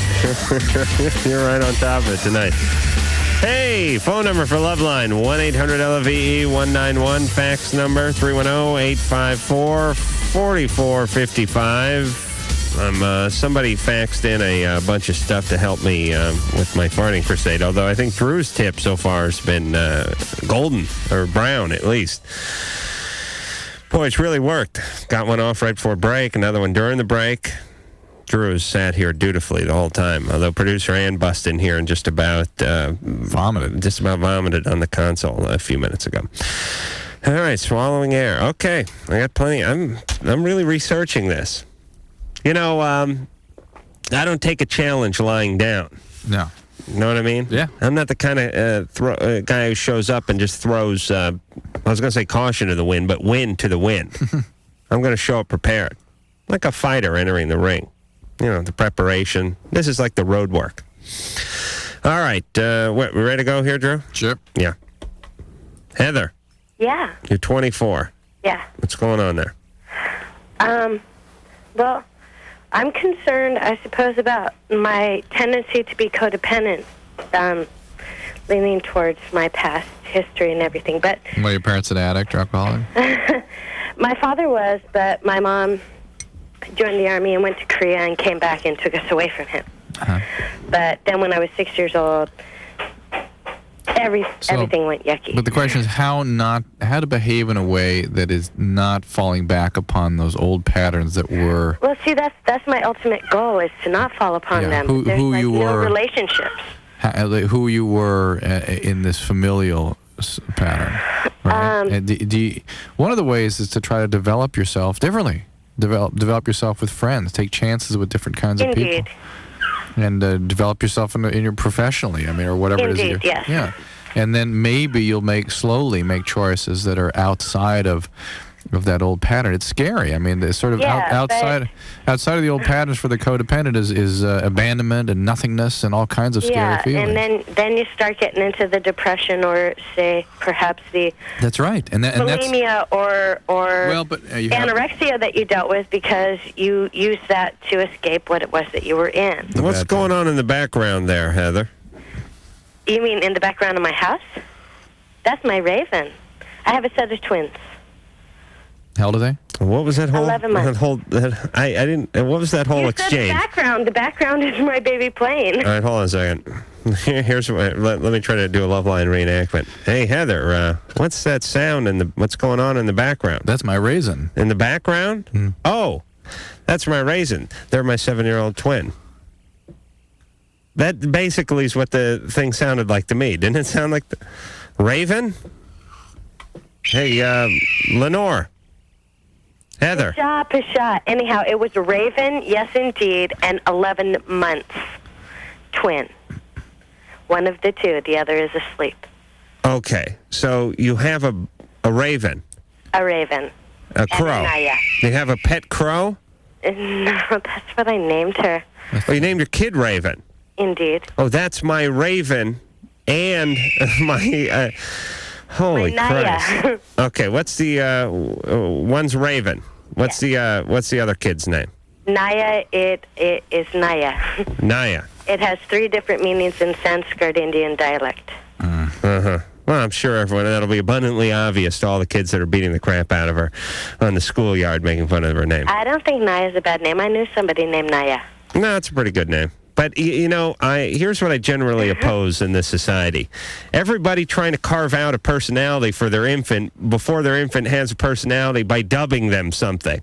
You're right on top of it tonight. Hey, phone number for LoveLine, 1-800-LOVE-191. Fax number, 310-854-4455. Somebody faxed in a bunch of stuff to help me with my farting crusade, although I think Drew's tip so far has been golden, or brown at least. Boy, it's really worked. Got one off right before break, another one during the break. Drew has sat here dutifully the whole time, although producer Ann busted in here and just about vomited on the console a few minutes ago. All right, swallowing air. Okay, I got plenty. I'm really researching this. I don't take a challenge lying down. No. You know what I mean? Yeah. I'm not the kind of guy who shows up and just throws, I was going to say caution to the wind, but wind to the wind. I'm going to show up prepared, like a fighter entering the ring. The preparation. This is like the road work. All right. We ready to go here, Drew? Sure. Yeah. Heather. Yeah. You're 24. Yeah. What's going on there? Well, I'm concerned, I suppose, about my tendency to be codependent, leaning towards my past history and everything. But were your parents an addict or alcoholic? My father was, but my mom joined the Army and went to Korea and came back and took us away from him. Uh-huh. But then when I was 6 years old, everything went yucky. But the question is how to behave in a way that is not falling back upon those old patterns that were... Well, see, that's my ultimate goal, is to not fall upon them. There's no relationships. Who you were in this familial pattern. Right? And one of the ways is to try to develop yourself differently. Develop yourself with friends. Take chances with different kinds of people. And develop yourself in your professionally, or whatever it is. Yes. Yeah. And then maybe you'll slowly make choices that are outside of that old pattern. It's scary. The sort of outside of the old patterns for the codependent is abandonment and nothingness and all kinds of scary feelings. And then you start getting into the depression, or say perhaps the that's right, and bulimia or anorexia that you dealt with because you used that to escape what it was that you were in. What's going on in the background there, Heather? You mean in the background of my house? That's my raven. I have a set of twins. How old are they? What was that whole? 11 months. I didn't. What was that whole exchange? The background is my baby plane. All right, hold on a second. Here's what. Let me try to do a LoveLine reenactment. Hey, Heather, what's that sound and what's going on in the background? That's my raisin. In the background? Oh, that's my raisin. They're my 7-year-old twin. That basically is what the thing sounded like to me. Didn't it sound like the Raven? Hey, Lenore. Heather. Pasha. Anyhow, it was a Raven, yes indeed, and 11 months twin. One of the two. The other is asleep. Okay, so you have a raven. A raven. A crow. And Anaya. You have a pet crow? No, that's what I named her. Oh, you named your kid Raven? Indeed. Oh, that's my raven and my... holy my Naya. Christ. Okay, what's the... one's Raven. What's the other kid's name? Naya, it is Naya. Naya. It has 3 different meanings in Sanskrit Indian dialect. Uh-huh. Well, I'm sure everyone, that'll be abundantly obvious to all the kids that are beating the crap out of her on the schoolyard, making fun of her name. I don't think Naya's a bad name. I knew somebody named Naya. No, it's a pretty good name. But, here's what I generally oppose in this society. Everybody trying to carve out a personality for their infant before their infant has a personality by dubbing them something.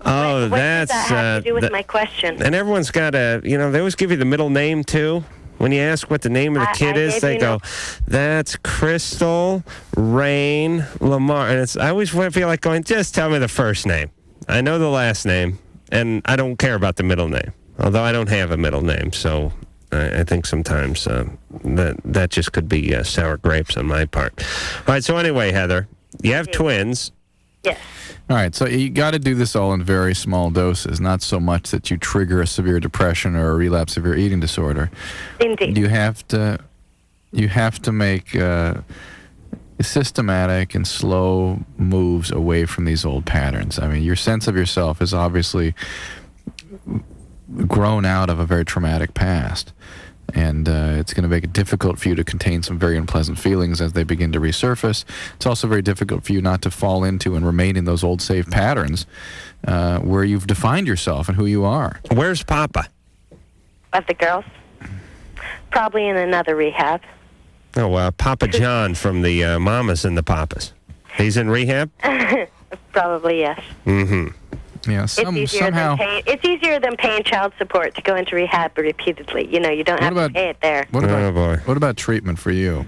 Oh, what that's... does that have to do with my question? And everyone's got a... they always give you the middle name, too. When you ask what the name of the kid is, they go, that's Crystal Rain Lamar. And I always feel like going, just tell me the first name. I know the last name, and I don't care about the middle name. Although I don't have a middle name, so I think sometimes that just could be sour grapes on my part. All right, so anyway, Heather, you have twins. Yes. All right, so you got to do this all in very small doses, not so much that you trigger a severe depression or a relapse of your eating disorder. Indeed. You have to make systematic and slow moves away from these old patterns. I mean, your sense of yourself is obviously grown out of a very traumatic past. And it's going to make it difficult for you to contain some very unpleasant feelings as they begin to resurface. It's also very difficult for you not to fall into and remain in those old safe patterns where you've defined yourself and who you are. Where's Papa? Of the girls? Probably in another rehab. Oh, Papa John from the Mamas and the Papas. He's in rehab? Probably, yes. Mm-hmm. Yeah, it's easier than paying child support to go into rehab repeatedly. You don't have to pay it there. What about treatment for you?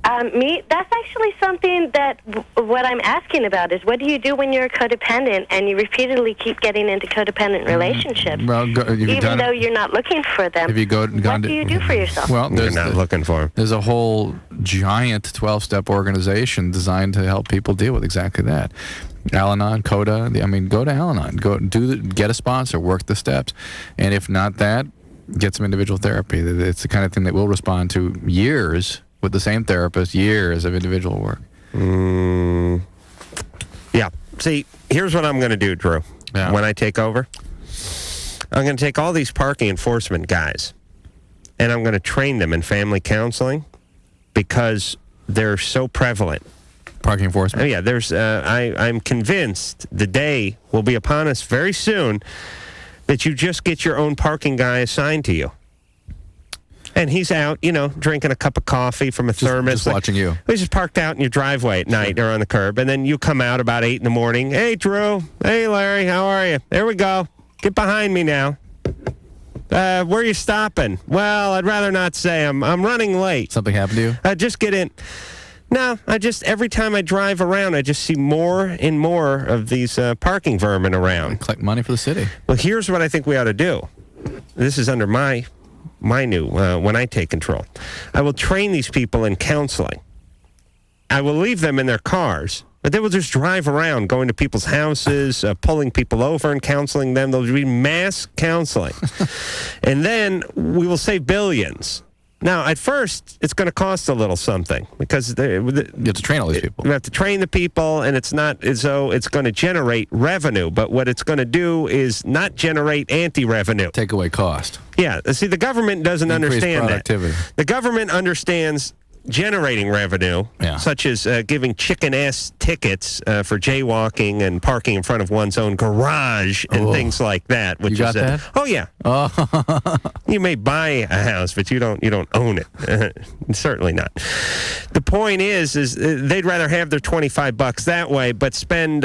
That's actually something that what I'm asking about is what do you do when you're codependent and you repeatedly keep getting into codependent relationships, well, even though you're not looking for them? What do you do for yourself? Well, you're not looking for them. There's a whole giant 12-step organization designed to help people deal with exactly that. Al-Anon, Coda, go to Al-Anon. Get a sponsor, work the steps. And if not that, get some individual therapy. It's the kind of thing that will respond to years with the same therapist, years of individual work. Yeah. See, here's what I'm going to do, Drew, when I take over. I'm going to take all these parking enforcement guys, and I'm going to train them in family counseling because they're so prevalent. Parking enforcement? Oh, yeah, I'm convinced the day will be upon us very soon that you just get your own parking guy assigned to you. And he's out, drinking a cup of coffee from a thermos. Just watching you. He's just parked out in your driveway at night or on the curb. And then you come out about 8 in the morning. Hey, Drew. Hey, Larry. How are you? There we go. Get behind me now. Where are you stopping? Well, I'd rather not say. I'm running late. Something happened to you? Just get in. No, every time I drive around, I just see more and more of these parking vermin around. Collect money for the city. Well, here's what I think we ought to do. This is under my new, when I take control. I will train these people in counseling. I will leave them in their cars, but they will just drive around, going to people's houses, pulling people over and counseling them. There'll be mass counseling. And then we will save billions. Now, at first, it's going to cost a little something because you have to train all these people. You have to train the people, and it's not as though it's going to generate revenue. But what it's going to do is not generate anti-revenue. Take away cost. Yeah. See, the government doesn't Increase understand productivity. that. The government understands generating revenue, such as giving chicken-ass tickets for jaywalking and parking in front of one's own garage and things like that. Which You got is that? Oh yeah. Oh. You may buy a house, but you don't own it. Certainly not. The point is they'd rather have their $25 that way, but spend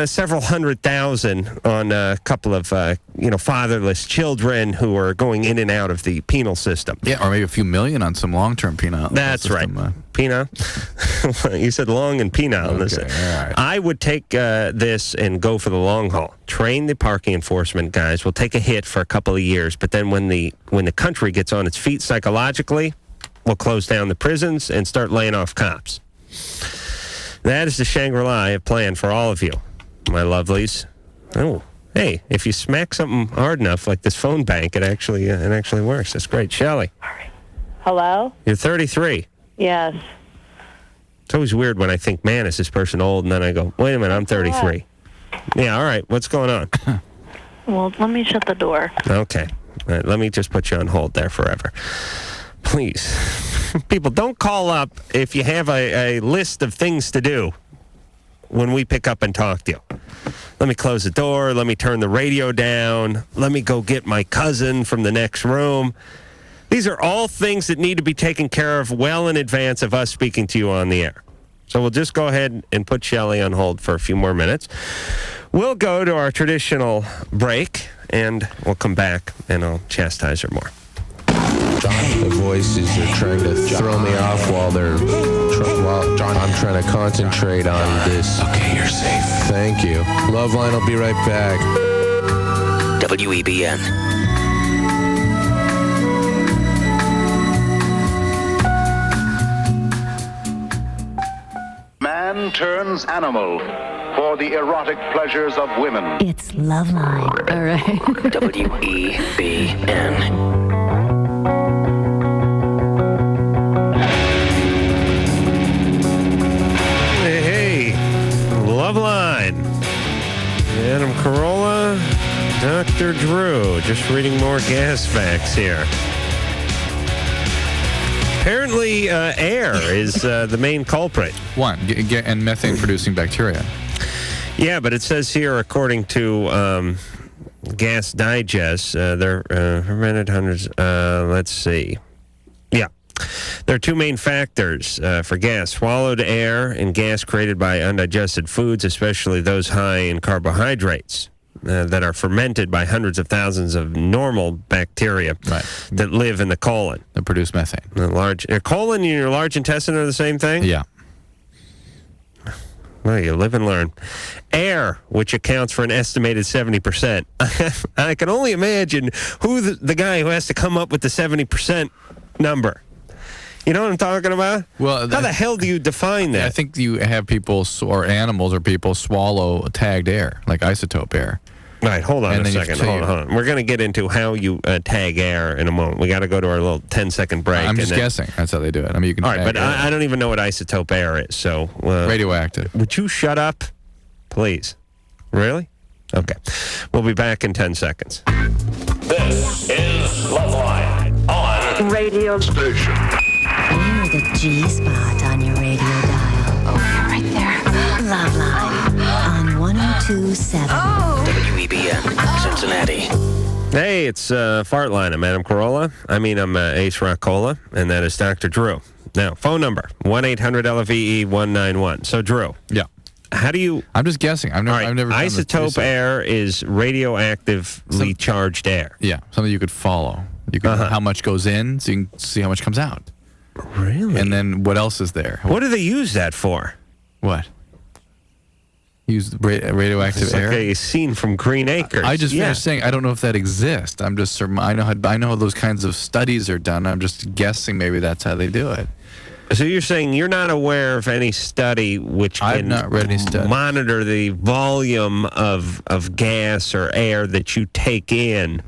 several $100,000 on a couple of fatherless children who are going in and out of the penal system. Yeah, or maybe a few million on some long-term penal. That's right. Penal. You said long and penal. Okay, all right. I would take this and go for the long haul. Train the parking enforcement guys. We'll take a hit for a couple of years, but then when the country gets on its feet psychologically, we'll close down the prisons and start laying off cops. That is the Shangri-La I have planned for all of you, my lovelies. Oh, hey, if you smack something hard enough, like this phone bank, it actually works. That's great. Shelley. Hello? You're 33. Yes. It's always weird when I think, man, is this person old? And then I go, wait a minute, I'm 33. Yeah, all right. What's going on? Well, let me shut the door. Okay. All right, let me just put you on hold there forever. Please. People, don't call up if you have a list of things to do when we pick up and talk to you. Let me close the door. Let me turn the radio down. Let me go get my cousin from the next room. These are all things that need to be taken care of well in advance of us speaking to you on the air. So we'll just go ahead and put Shelley on hold for a few more minutes. We'll go to our traditional break, and we'll come back, and I'll chastise her more. The voices are trying to throw me off while I'm trying to concentrate on this. Okay, you're safe. Thank you. LoveLine will be right back. WEBN. Man turns animal for the erotic pleasures of women. It's LoveLine. All right. WEBN. Hey, LoveLine. Adam Carolla, Dr. Drew. Just reading more gas facts here. Apparently, air is the main culprit. And methane-producing bacteria. Yeah, but it says here, according to Gas Digest, there fermented hundreds. Let's see. Yeah. There are two main factors for gas: swallowed air and gas created by undigested foods, especially those high in carbohydrates. That are fermented by hundreds of thousands of normal bacteria that live in the colon. That produce methane. Your colon and your large intestine are the same thing? Yeah. Well, you live and learn. Air, which accounts for an estimated 70%. I can only imagine who the guy who has to come up with the 70% number. You know what I'm talking about? Well, how the hell do you define that? I think you have people, or animals or people, swallow tagged air, like isotope air. All right, hold on a second. Hold on. We're going to get into how you tag air in a moment. We got to go to our little 10-second break. I'm just guessing. That's how they do it. I mean, you can. All right, but air. I don't even know what isotope air is. So radioactive. Would you shut up, please? Really? Okay. We'll be back in 10 seconds. This is LoveLine on Radio Station. We're the G spot on your radio dial. Oh, right there. LoveLine on 102.7. WEBN, Cincinnati. Hey, it's Fartline. I'm Adam Carolla. I'm Ace Rockola, and that is Dr. Drew. Now, phone number, 1-800-LVE-191. So, Drew. Yeah. How do you... I'm just guessing. I've never done isotope air is radioactively charged air. Yeah, something you could follow. You can how much goes in, so you can see how much comes out. Really? And then what else is there? What do they use that for? What? Use radioactive it's air? Like a scene from Green Acres. I just finished saying I don't know if that exists. I'm just I know how those kinds of studies are done. I'm just guessing maybe that's how they do it. So you're saying you're not aware of any study which I've can not read any study. Monitor the volume of gas or air that you take in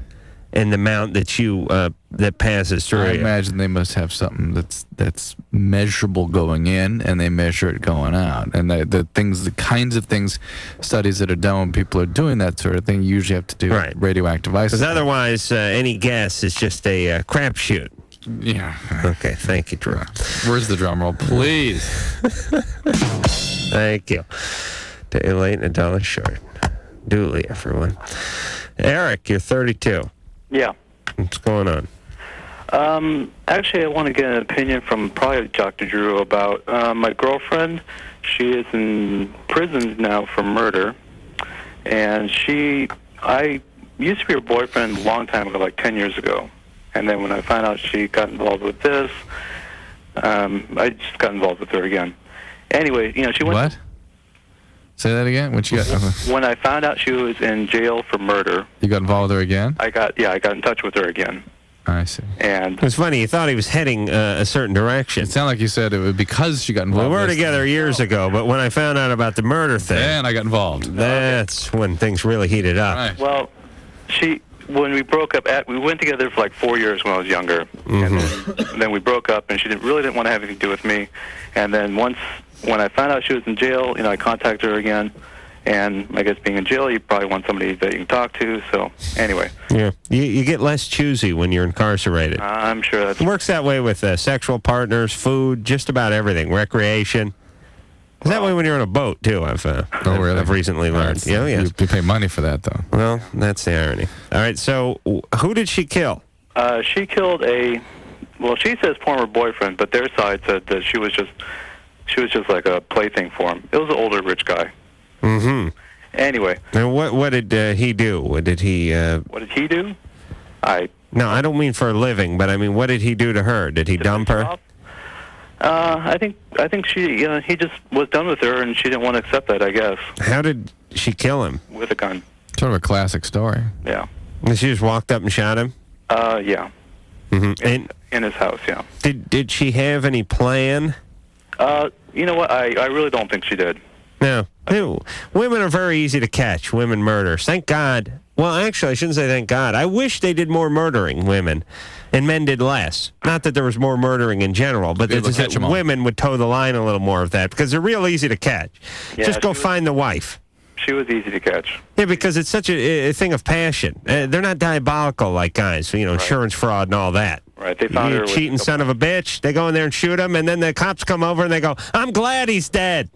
and the amount that you that passes through I you? imagine they must have something that's measurable going in, and they measure it going out. And the kinds of things, studies that are done when people are doing that sort of thing, usually have to do with radioactive isotopes. Because otherwise, any gas is just a crapshoot. Yeah. Okay, thank you, Drew. Where's the drum roll, please? Thank you. Day late and $1 short. Duly, everyone. Eric, you're 32. Yeah. What's going on? Actually, I want to get an opinion from probably Dr. Drew about my girlfriend. She is in prison now for murder. And I used to be her boyfriend a long time ago, like 10 years ago. And then when I found out she got involved with this, I just got involved with her again. Anyway, she went... What? Say that again? When I found out she was in jail for murder... You got involved with her again? I got in touch with her again. I see. And it was funny. You thought he was heading a certain direction. It sounded like you said it was because she got involved. We were together years ago, but when I found out about the murder thing... Then I got involved. That's when things really heated up. Right. Well, when we broke up, we went together for like 4 years when I was younger. Mm-hmm. And then we broke up, and she really didn't want to have anything to do with me. And then when I found out she was in jail, I contacted her again. And I guess being in jail, you probably want somebody that you can talk to. So anyway. Yeah, you get less choosy when you're incarcerated. I'm sure it works that way with sexual partners, food, just about everything, recreation. It's that way when you're on a boat, too, I've recently learned. Yeah, yeah. You pay money for that, though. Well, that's the irony. All right, so who did she kill? She killed she says former boyfriend, but their side said that she was just like a plaything for him. It was an older rich guy. Mm-hmm. Anyway. And what did he do? What did he do? No, I don't mean for a living, but I mean, what did he do to her? Did he dump her? I think he just was done with her, and she didn't want to accept that, I guess. How did she kill him? With a gun. Sort of a classic story. Yeah. And she just walked up and shot him? Yeah. Mm-hmm. In his house, yeah. Did she have any plan? You know what? I really don't think she did. No. Women are very easy to catch, women murders. Thank God. Well, actually, I shouldn't say thank God. I wish they did more murdering, women, and men did less. Not that there was more murdering in general, but that women would toe the line a little more of that, because they're real easy to catch. Yeah, just go find the wife. She was easy to catch. Yeah, because it's such a thing of passion. They're not diabolical like guys, insurance fraud and all that. Right, they found her cheating son of a bitch. They go in there and shoot him, and then the cops come over and they go, "I'm glad he's dead."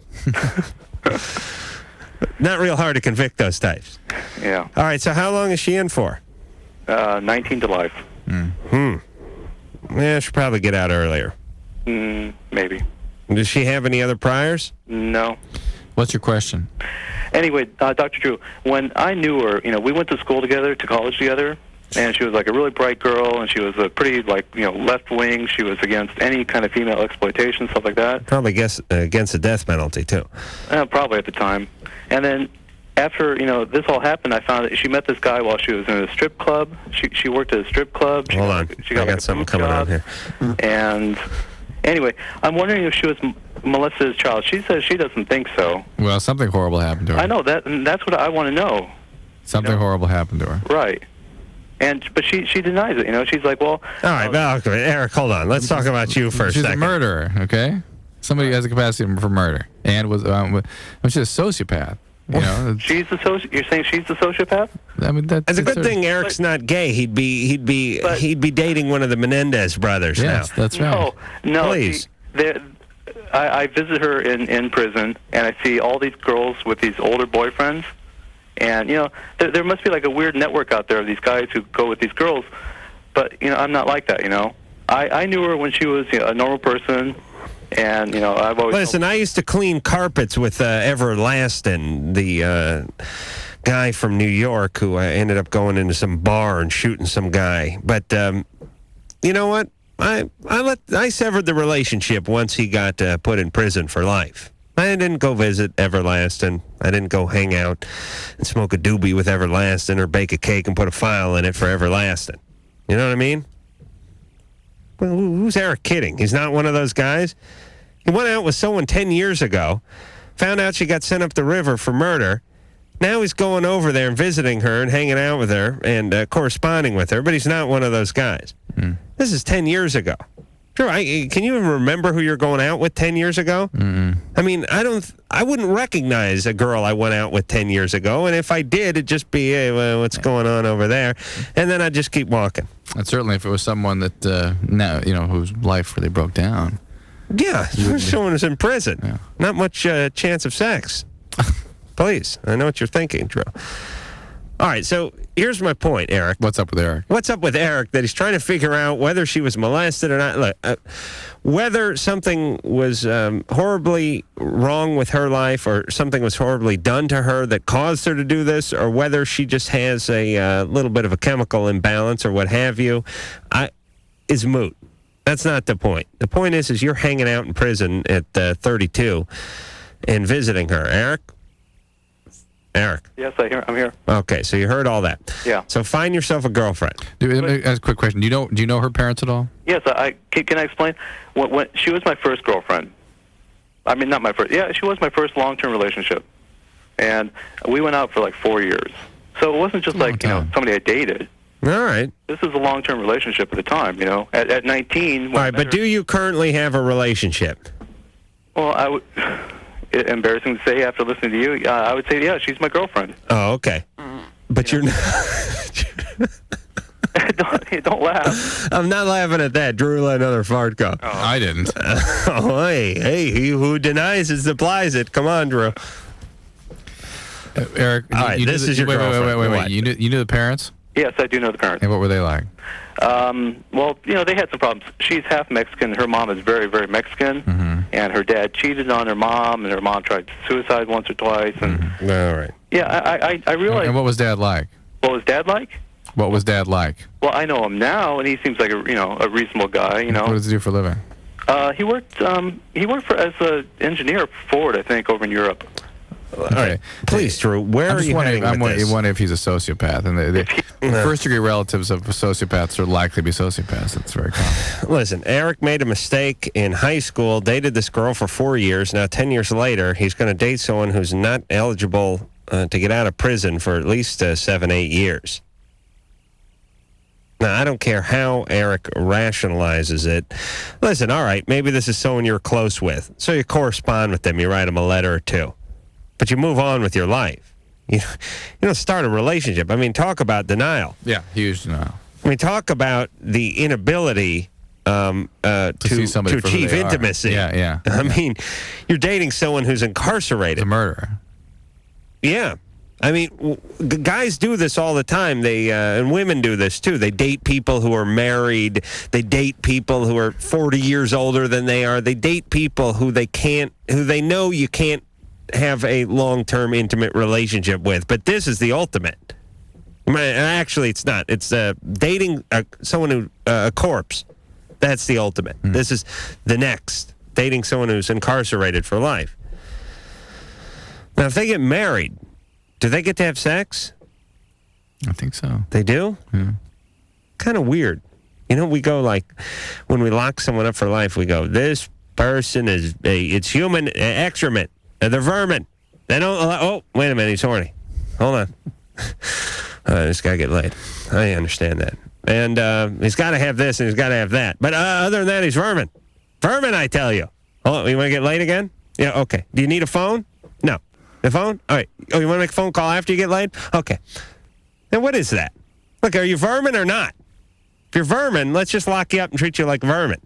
Not real hard to convict those types. Yeah. All right, so how long is she in for? 19 to life. Yeah, she'll probably get out earlier. Maybe. Does she have any other priors? No. What's your question? Anyway, Dr. Drew, when I knew her, we went to school together, to college together, and she was like a really bright girl, and she was a pretty, left wing. She was against any kind of female exploitation, stuff like that. Probably against the death penalty, too. Probably at the time. And then after, this all happened, I found that she met this guy while she was in a strip club. She worked at a strip club. Hold on. I got something coming on here. And anyway, I'm wondering if she was molested as a child. She says she doesn't think so. Well, something horrible happened to her. I know that, and that's what I want to know. Something horrible happened to her. Right. But she denies it, She's like, well... All right, Eric, hold on. Let's talk about you for a second. She's a murderer, okay? Somebody who has a capacity for murder. And she's a sociopath. She's the you're saying she's the sociopath? I mean, it's a good thing Eric's not gay. He'd be dating one of the Menendez brothers now. Yes, that's right. No, please. I visit her in prison, and I see all these girls with these older boyfriends, and there must be like a weird network out there of these guys who go with these girls, but I'm not like that. I knew her when she was a normal person. And, I've always... Listen, I used to clean carpets with Everlasting, the guy from New York who ended up going into some bar and shooting some guy. But, you know what? I severed the relationship once he got put in prison for life. I didn't go visit Everlasting. I didn't go hang out and smoke a doobie with Everlasting or bake a cake and put a file in it for Everlasting. You know what I mean? Well, who's Eric kidding? He's not one of those guys. He went out with someone 10 years ago, found out she got sent up the river for murder. Now he's going over there and visiting her and hanging out with her and corresponding with her, but he's not one of those guys. This is 10 years ago. Drew, can you even remember who you're going out with 10 years ago? I mean, I wouldn't recognize a girl I went out with 10 years ago, and if I did, it'd just be, hey, well, what's going on over there? And then I'd just keep walking. And certainly if it was someone that, now, whose life really broke down. Yeah, someone who's in prison. Yeah. Not much chance of sex. Please, I know what you're thinking, Drew. All right, so here's my point, Eric. What's up with Eric? What's up with Eric that he's trying to figure out whether she was molested or not? Look, whether something was horribly wrong with her life or something was horribly done to her that caused her to do this, or whether she just has a little bit of a chemical imbalance or what have you, is moot. That's not the point. The point is you're hanging out in prison at 32 and visiting her. Eric? Yes, I'm here. Okay, so you heard all that. Yeah. So find yourself a girlfriend. As a quick question, do you know her parents at all? Yes, can I explain? When she was my first girlfriend. I mean, not my first. Yeah, she was my first long-term relationship. And we went out for like 4 years. So it wasn't just like, somebody I dated. All right. This is a long-term relationship at the time, At 19... All right, but do you currently have a relationship? Well, embarrassing to say after listening to you, I would say, yeah, she's my girlfriend. Oh, okay. But you're not... don't laugh. I'm not laughing at that. Drew let another fart go. Oh. I didn't. Hey, he who denies it supplies it. Come on, Drew. Eric, all right, this is your girlfriend. Wait. You knew the parents? Yes, I do know the parents. And what were they like? Well, they had some problems. She's half Mexican. Her mom is very, very Mexican. Mm-hmm. And her dad cheated on her mom, and her mom tried suicide once or twice. And all right. Yeah, I realized... And what was Dad like? What was Dad like? What was Dad like? Well, I know him now, and he seems like a reasonable guy, What does he do for a living? He worked as an engineer at Ford, I think, over in Europe. All right. Please, Drew, where are you heading with this? I'm wondering if he's a sociopath. And the first-degree relatives of sociopaths are likely to be sociopaths. That's very common. Listen, Eric made a mistake in high school, dated this girl for 4 years. Now, 10 years later, he's going to date someone who's not eligible to get out of prison for at least 7, 8 years. Now, I don't care how Eric rationalizes it. Listen, all right, maybe this is someone you're close with. So you correspond with them. You write them a letter or two. But you move on with your life. You don't start a relationship. I mean, talk about denial. Yeah, huge denial. I mean, talk about the inability to achieve intimacy. Yeah. I mean, you're dating someone who's incarcerated. A murderer. Yeah. I mean, guys do this all the time. And women do this too. They date people who are married. They date people who are 40 years older than they are. They date people who they know you can't have a long-term intimate relationship with. But this is the ultimate. Actually, it's not. It's dating someone who a corpse. That's the ultimate. This is the next. Dating someone who's incarcerated for life. Now, if they get married, do they get to have sex? I think so. They do? Yeah. Kind of weird. We go like, when we lock someone up for life, we go, this person it's human excrement. They're vermin. They don't allow, wait a minute, he's horny. Hold on. This guy get laid. I understand that. And he's got to have this and he's got to have that. But other than that, he's vermin. Vermin, I tell you. Oh, you want to get laid again? Yeah, okay. Do you need a phone? No. The phone? All right. Oh, you want to make a phone call after you get laid? Okay. Then what is that? Look, are you vermin or not? If you're vermin, let's just lock you up and treat you like vermin.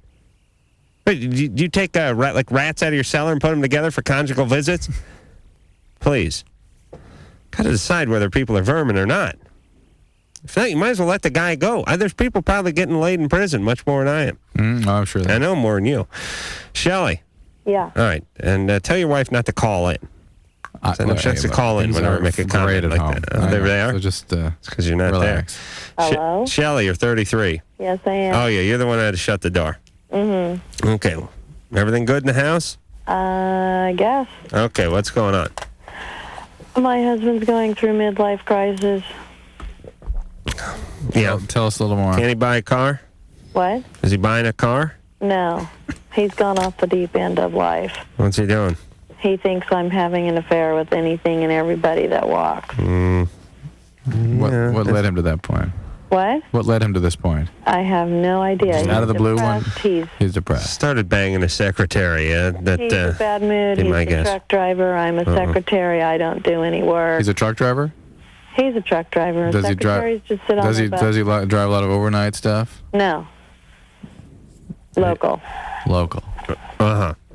Wait, do you take rats out of your cellar and put them together for conjugal visits? Please. Got to decide whether people are vermin or not. If not, you might as well let the guy go. There's people probably getting laid in prison much more than I am. I'm sure. I know more than you. Shelley. Yeah. All right. And tell your wife not to call in. I know she has to call in whenever I make a comment like that. There they are? So just it's because you're not relax. there. Hello? Shelley, you're 33. Yes, I am. Oh, yeah. You're the one that had to shut the door. Mm-hmm. Okay. Well, everything good in the house? I guess. Okay. What's going on? My husband's going through midlife crisis. Yeah. Tell us a little more. Can he buy a car? What? Is he buying a car? No. He's gone off the deep end of life. What's he doing? He thinks I'm having an affair with anything and everybody that walks. What led him to that point? What? What led him to this point? I have no idea. Just out of the blue one? Depressed. He's depressed. Started banging a secretary. He's in a bad mood. be He's my a guess. truck driver. I'm a secretary. I don't do any work. He's a truck driver? He's a truck driver. Does he Secretaries drive? just sit on Does he the bus. drive a lot of overnight stuff? No. Local. Local.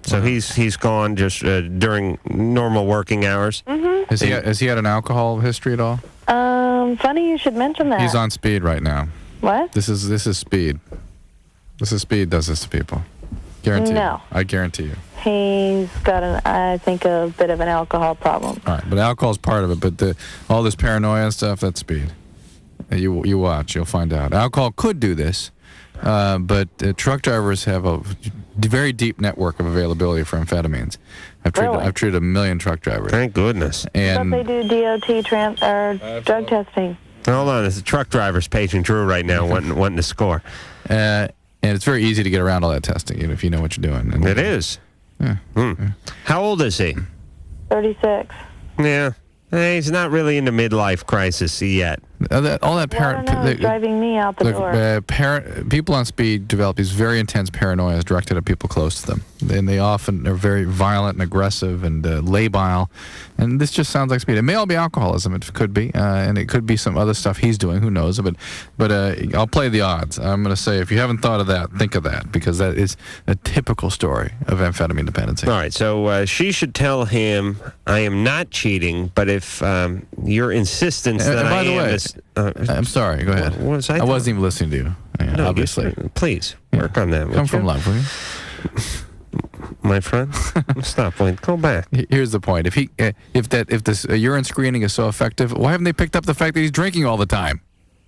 So he's gone just during normal working hours. Mm-hmm. Has he had an alcohol history at all? Funny you should mention that. He's on speed right now. What? This is speed. This is speed does this to people. Guarantee. No. I guarantee you. He's got I think, a bit of an alcohol problem. All right, but alcohol's part of it. But all this paranoia and stuff, that's speed. You watch, you'll find out. Alcohol could do this, but truck drivers have a very deep network of availability for amphetamines. I've treated a million truck drivers. Thank goodness. And But they do DOT drug testing. Hold on, there's a truck driver's paging Drew right now, wanting to score. And it's very easy to get around all that testing, if you know what you're doing. And It is. Yeah. How old is he? 36. Yeah. He's not really in the midlife crisis yet. All that parent. Well, I don't know, it's driving me out the door. People on speed develop these very intense paranoias directed at people close to them. And they often are very violent and aggressive and labile. And this just sounds like speed. It may all be alcoholism. It could be. And it could be some other stuff he's doing. Who knows? But I'll play the odds. I'm going to say, if you haven't thought of that, think of that. Because that is a typical story of amphetamine dependency. All right. So she should tell him, I am not cheating, but if your insistence that by I the am way, is... I'm sorry. Go ahead. What was I wasn't even listening to you. Yeah, No, obviously. Please, work on that. Come from love, will you? My friend, stop. Wait, go back. Here's the point: if this urine screening is so effective, why haven't they picked up the fact that he's drinking all the time?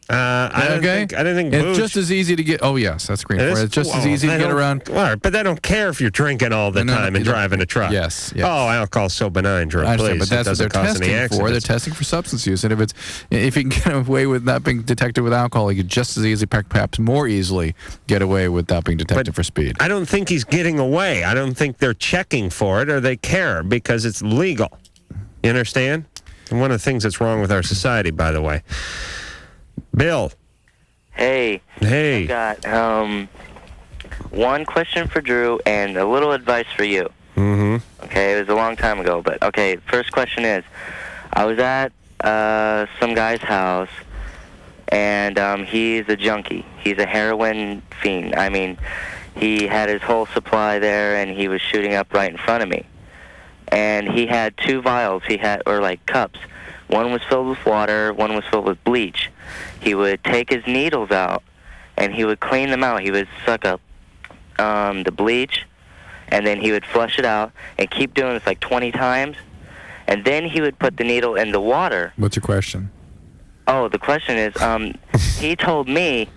I didn't think it's booze- just as easy to get. Oh yes, that's green. It's just as easy to get around. All right, but they don't care if you're drinking all the time and driving a truck. Yes. Oh, alcohol's so benign, Drew. I understand, Please, but that's it what they're doesn't cause any testing for. accidents. They're testing for substance use, and if you can get away with not being detected with alcohol, you could just as easily, perhaps more easily, get away without being detected for speed. I don't think he's getting away. I don't think they're checking for it or they care because it's legal. You understand? And one of the things that's wrong with our society, by the way. Bill. Hey. Hey. I got one question for Drew and a little advice for you. Mm-hmm. Okay, it was a long time ago, but okay, first question is, I was at some guy's house, and he's a junkie. He's a heroin fiend. I mean, he had his whole supply there, and he was shooting up right in front of me. And he had 2 vials, or like cups. One was filled with water, one was filled with bleach. He would take his needles out, and he would clean them out. He would suck up the bleach, and then he would flush it out, and keep doing this like 20 times. And then he would put the needle in the water. What's your question? Oh, the question is, he told me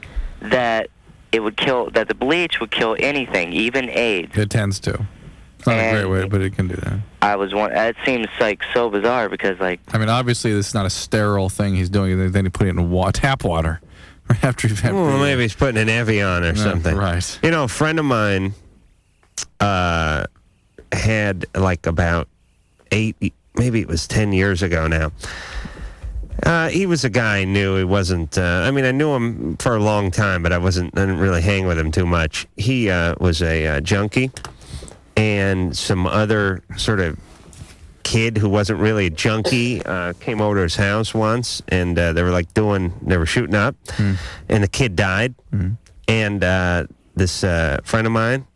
that that the bleach would kill anything, even AIDS. It tends to. It's not a great way, but it can do that. It seems like so bizarre because like. I mean, obviously, this is not a sterile thing he's doing. Then he put it in tap water right after you've had. Well, maybe he's putting an Evian or something. Right. You know, a friend of mine had like about 8, maybe it was 10 years ago now. He was a guy I knew. He wasn't, I knew him for a long time, but I didn't really hang with him too much. He was a junkie, and some other sort of kid who wasn't really a junkie came over to his house once, and they were shooting up, and the kid died. And this friend of mine,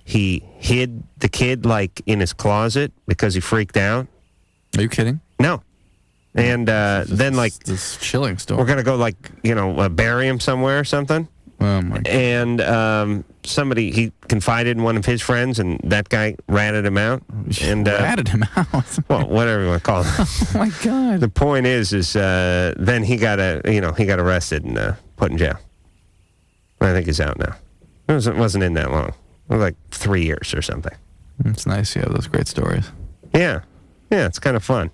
he hid the kid like in his closet because he freaked out. Are you kidding? No. And then like this chilling story. We're gonna go bury him somewhere or something. Oh my God. And he confided in one of his friends, and that guy ratted him out. And ratted him out. Well, whatever you want to call it. Oh my God. The point is then he got arrested and put in jail. I think he's out now. It wasn't in that long. It was like 3 years or something. It's nice you have those great stories. Yeah, it's kind of fun.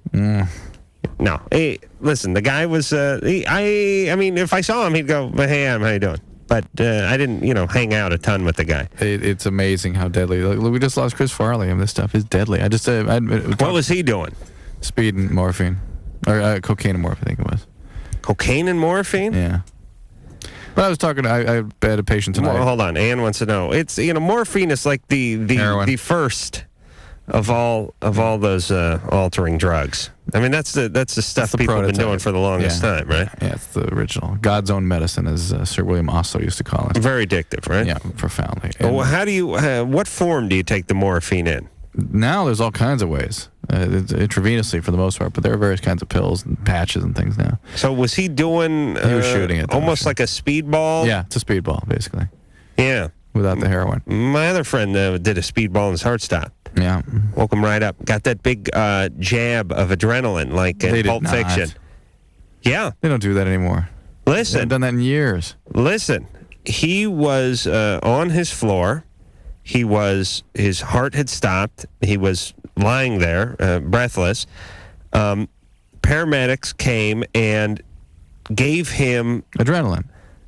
No, hey, listen, the guy was. If I saw him, he'd go, "Hey, Adam, how you doing?" But I didn't, hang out a ton with the guy. It's amazing how deadly. We just lost Chris Farley, and this stuff is deadly. What was he doing? Speed and morphine, or cocaine and morphine, I think it was. Cocaine and morphine? Yeah. But I was talking. I had a patient tonight. Well, hold on. Ann wants to know. It's morphine is like the first of all those altering drugs. I mean, that's the stuff people have been doing for the longest time, right? Yeah, it's the original. God's own medicine, as Sir William Oslo used to call it. Very addictive, right? Yeah, profoundly. Well, how do you? What form do you take the morphine in? Now there's all kinds of ways. It's intravenously for the most part, but there are various kinds of pills and patches and things now. So was he doing? He was shooting it. Almost like a speedball. Yeah, it's a speedball basically. Yeah. Without the heroin. My other friend did a speedball and his heart stopped. Yeah. Woke him right up. Got that big jab of adrenaline, like in Pulp Fiction. Yeah. They don't do that anymore. Listen. They haven't done that in years. Listen. He was on his floor. His heart had stopped. He was lying there, breathless. Paramedics came and gave him adrenaline.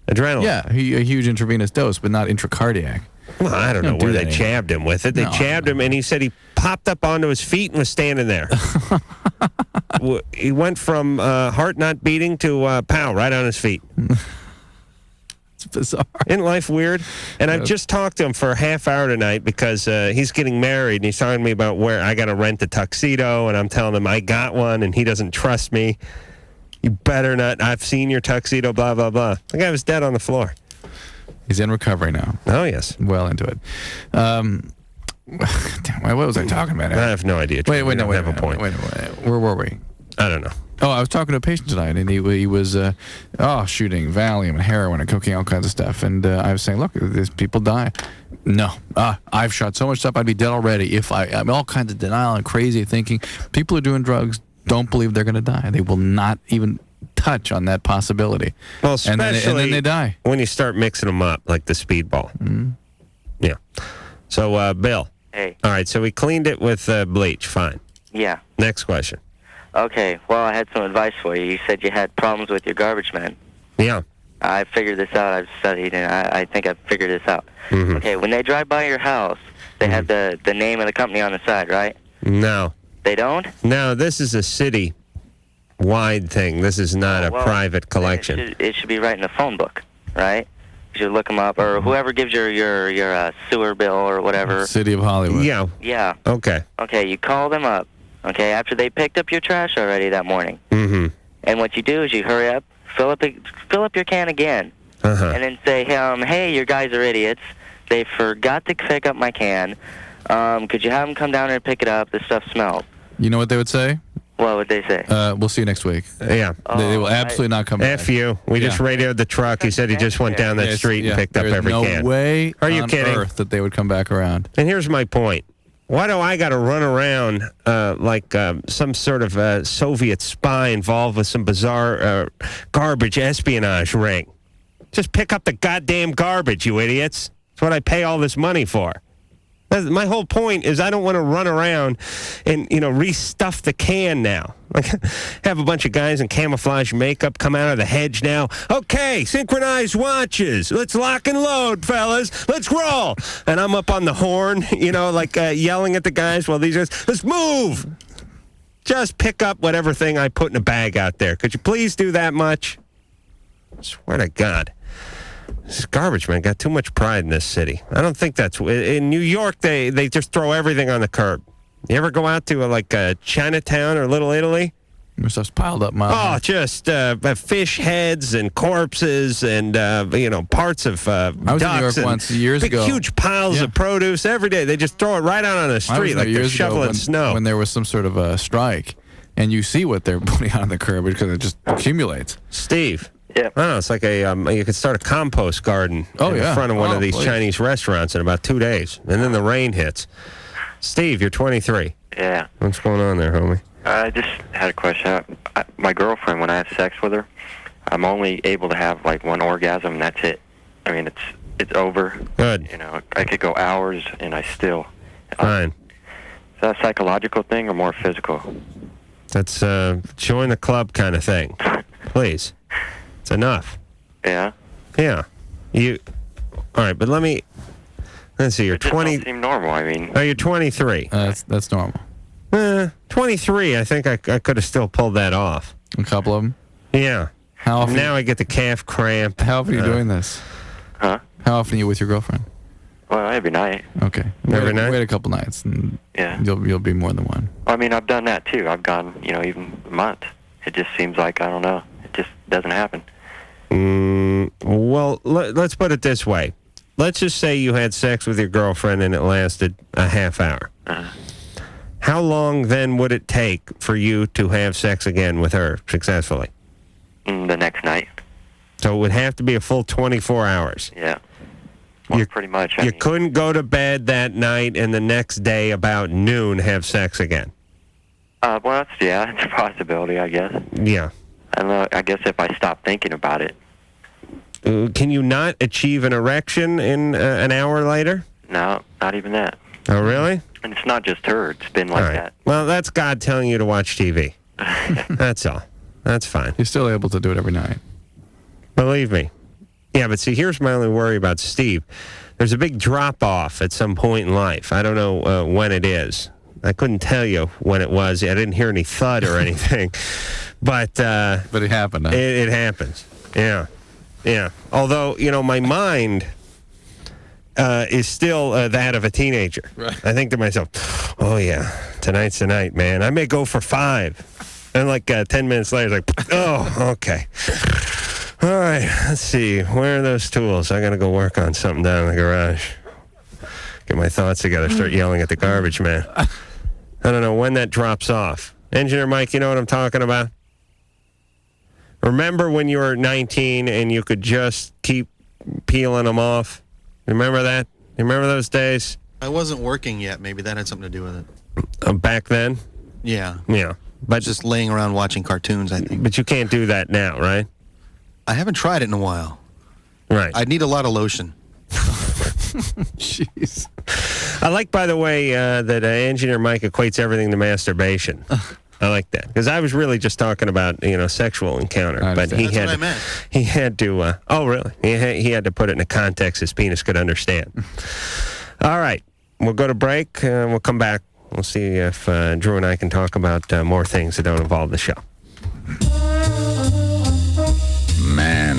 Yeah, a huge intravenous dose, but not intracardiac. Well, I don't know where they jabbed him with it. They jabbed him, and he said he popped up onto his feet and was standing there. He went from heart not beating to pow, right on his feet. It's bizarre. Isn't life weird? And I've just talked to him for a half hour tonight because he's getting married, and he's talking to me about where I got to rent a tuxedo, and I'm telling him I got one, and he doesn't trust me. You better not. I've seen your tuxedo, blah, blah, blah. The guy was dead on the floor. He's in recovery now. Oh, yes. Well into it. Damn, what was I talking about? I have no idea. Wait, no, wait. Point. Wait. Where were we? I don't know. Oh, I was talking to a patient tonight, and he was shooting Valium and heroin and cocaine, all kinds of stuff. And I was saying, look, these people die. No, I've shot so much stuff, I'd be dead already. I'm all kinds of denial and crazy thinking. People who are doing drugs don't believe they're going to die. They will not even touch on that possibility. Well, especially and then they die when you start mixing them up like the speedball. Mm-hmm. Yeah. So, Bill. Hey. All right. So we cleaned it with bleach. Fine. Yeah. Next question. Okay. Well, I had some advice for you. You said you had problems with your garbage man. Yeah. I figured this out. I've studied, and I think I've figured this out. Mm-hmm. Okay. When they drive by your house, they have the name of the company on the side, right? No. They don't? No. This is a city-wide thing. This is not a private collection. It should be right in the phone book, right? You should look them up, or whoever gives your sewer bill or whatever. City of Hollywood. Yeah. Yeah. Okay. Okay, you call them up, okay, after they picked up your trash already that morning. Mm-hmm. And what you do is you hurry up, fill up your can again, and then say, hey, your guys are idiots. They forgot to pick up my can. Could you have them come down and pick it up? This stuff smells. You know what they would say? What would they say? We'll see you next week. Yeah. They will absolutely not come back. F you. We just radioed the truck. He said he just went down that street and picked up every can. There's no way Are you on kidding? earth that they would come back around. And here's my point. Why do I got to run around like some sort of Soviet spy involved with some bizarre garbage espionage ring? Just pick up the goddamn garbage, you idiots. That's what I pay all this money for. My whole point is I don't want to run around and, restuff the can now. Like, have a bunch of guys in camouflage makeup come out of the hedge now. Okay, synchronized watches. Let's lock and load, fellas. Let's roll. And I'm up on the horn, yelling at the guys while these guys, let's move. Just pick up whatever thing I put in a bag out there. Could you please do that much? I swear to God. This garbage man got too much pride in this city. I don't think that's... In New York, they just throw everything on the curb. You ever go out to Chinatown or Little Italy? Your stuff's piled up, Mom. Oh, just fish heads and corpses and, parts of I was in New York once years ago. Huge piles of produce every day. They just throw it right out on the street like they're shoveling snow. When there was some sort of a strike, and you see what they're putting on the curb because it just accumulates. Steve. Yeah. I don't know. It's like you could start a compost garden in front of one of these Chinese restaurants in about 2 days, and then the rain hits. Steve, you're 23. Yeah. What's going on there, homie? I just had a question. My girlfriend, when I have sex with her, I'm only able to have one orgasm, and that's it. I mean, it's over. Good. I could go hours, and I still. Fine. Is that a psychological thing or more physical? That's join the club kind of thing. Please. It's enough. Yeah. Yeah. All right, but let's see. You're 20. It seem normal. I mean. Oh, you're 23. That's normal. 23. I think I could have still pulled that off. A couple of them. Yeah. How often? Now I get the calf cramp. How often are you doing this? Huh? How often are you with your girlfriend? Well, every night. Okay. Every night? Wait a couple nights, and Yeah. you'll be more than one. I mean, I've done that too. I've gone, even a month. It just seems like, I don't know, it just doesn't happen. Well, let's put it this way. Let's just say you had sex with your girlfriend and it lasted a half hour. How long then would it take for you to have sex again with her successfully? The next night. So it would have to be a full 24 hours. Yeah. Well, pretty much. I You mean, couldn't go to bed that night and the next day about noon have sex again. well, it's a possibility, I guess. Yeah. I don't know. I guess if I stop thinking about it. Can you not achieve an erection in an hour later? No, not even that. Oh, really? And it's not just her. It's been like that. Well, that's God telling you to watch TV. That's all. That's fine. You're still able to do it every night. Believe me. Yeah, but see, here's my only worry about Steve. There's a big drop-off at some point in life. I don't know when it is. I couldn't tell you when it was. I didn't hear any thud or anything. But it happened. Huh? It happens. Yeah. Yeah. Although, my mind is still that of a teenager. Right. I think to myself, oh, yeah, tonight's the night, man. I may go for 5. And 10 minutes later, it's like, oh, okay. All right, let's see. Where are those tools? I got to go work on something down in the garage. Get my thoughts together, start yelling at the garbage man. I don't know when that drops off. Engineer Mike, you know what I'm talking about? Remember when you were 19 and you could just keep peeling them off? Remember that? You remember those days? I wasn't working yet. Maybe that had something to do with it. Back then? Yeah. Yeah. But just laying around watching cartoons, I think. But you can't do that now, right? I haven't tried it in a while. Right. I'd need a lot of lotion. Jeez. I like, by the way, that Engineer Mike equates everything to masturbation. I like that. Because I was really just talking about, sexual encounter. But he That's had what I meant. He had to, oh, really? He had to put it in a context his penis could understand. All right. We'll go to break. We'll come back. We'll see if Drew and I can talk about more things that don't involve the show. Man,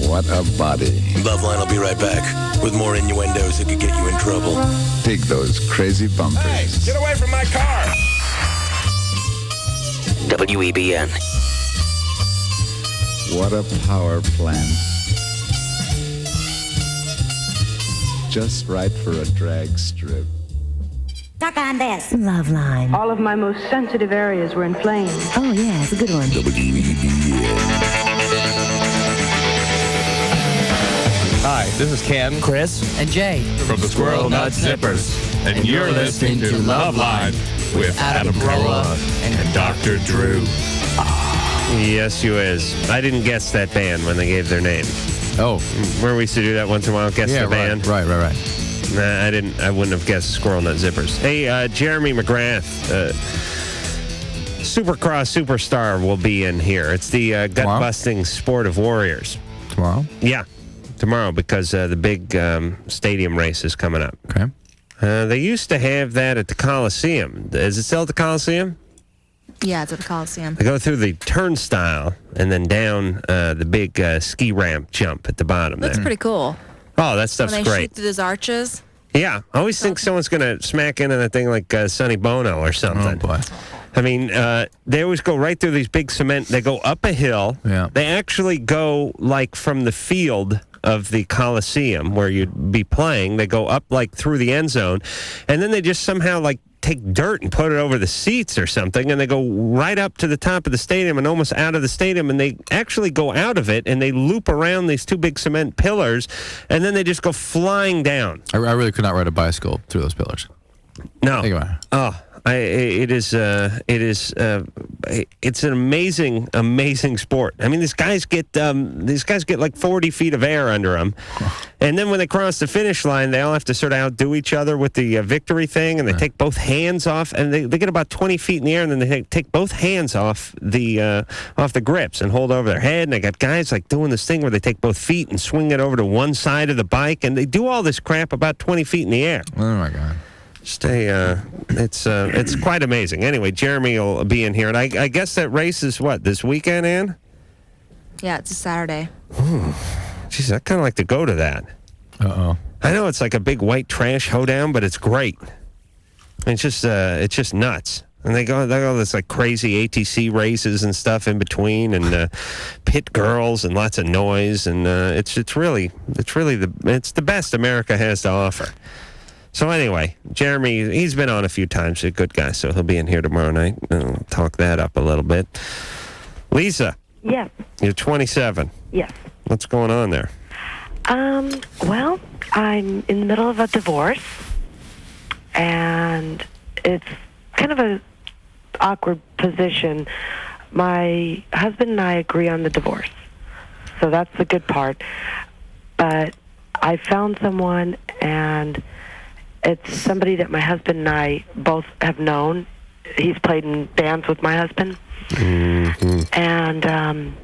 what a body. LoveLine will be right back with more innuendos that could get you in trouble. Dig those crazy bumpers. Hey, get away from my car! WEBN. What a power plant. Just right for a drag strip. Talk on this. LoveLine. All of my most sensitive areas were inflamed. Oh, yeah, it's a good one. Hi, this is Ken, Chris, and Jay from the Squirrel Nut Zippers, and you're listening to LoveLine with Adam Carolla and Dr. Drew. Yes, you is. I didn't guess that band when they gave their name. Oh. Where we used to do that once in a while, guess the band. Right. Nah, I wouldn't have guessed Squirrel Nut Zippers. Hey, Jeremy McGrath, Supercross Superstar will be in here. It's the gut-busting sport of warriors. Tomorrow? Yeah, tomorrow, because the big stadium race is coming up. Okay. They used to have that at the Coliseum. Is it still at the Coliseum? Yeah, it's at the Coliseum. They go through the turnstile and then down the big ski ramp jump at the bottom. Looks there. pretty cool. Oh, that stuff's when they great. shoot through those arches. Yeah, I always think someone's going to smack into that thing like Sonny Bono or something. Oh, boy. I mean, they always go right through these big cement. They go up a hill. Yeah. They actually go like from the field of the Coliseum where you'd be playing. They go up like through the end zone, and then they just somehow like take dirt and put it over the seats or something, and they go right up to the top of the stadium and almost out of the stadium, and they actually go out of it and they loop around these two big cement pillars, and then they just go flying down. I really could not ride a bicycle through those pillars. No. Anyway. Oh, it's an amazing sport. I mean, these guys get like 40 feet of air under them, and then when they cross the finish line, they all have to sort of outdo each other with the victory thing, and they take both hands off, and they get about 20 feet in the air, and then they take both hands off the grips and hold over their head. And they got guys like doing this thing where they take both feet and swing it over to one side of the bike, and they do all this crap about 20 feet in the air. Oh my God. It's quite amazing. Anyway, Jeremy will be in here, and I guess that race is what, this weekend, Ann? Yeah, it's a Saturday. Jeez, I'd kind of like to go to that. Uh-oh. I know it's like a big white trash hoedown, but it's great. It's just nuts. And they go this like crazy ATC races and stuff in between, and pit girls and lots of noise, and it's the best America has to offer. So anyway, Jeremy, he's been on a few times. He's a good guy, so he'll be in here tomorrow night. We'll talk that up a little bit. Lisa. Yes. You're 27. Yes. What's going on there? Well, I'm in the middle of a divorce, and it's kind of a awkward position. My husband and I agree on the divorce, so that's the good part. But I found someone, and it's somebody that my husband and I both have known. He's played in bands with my husband. Mm-hmm. And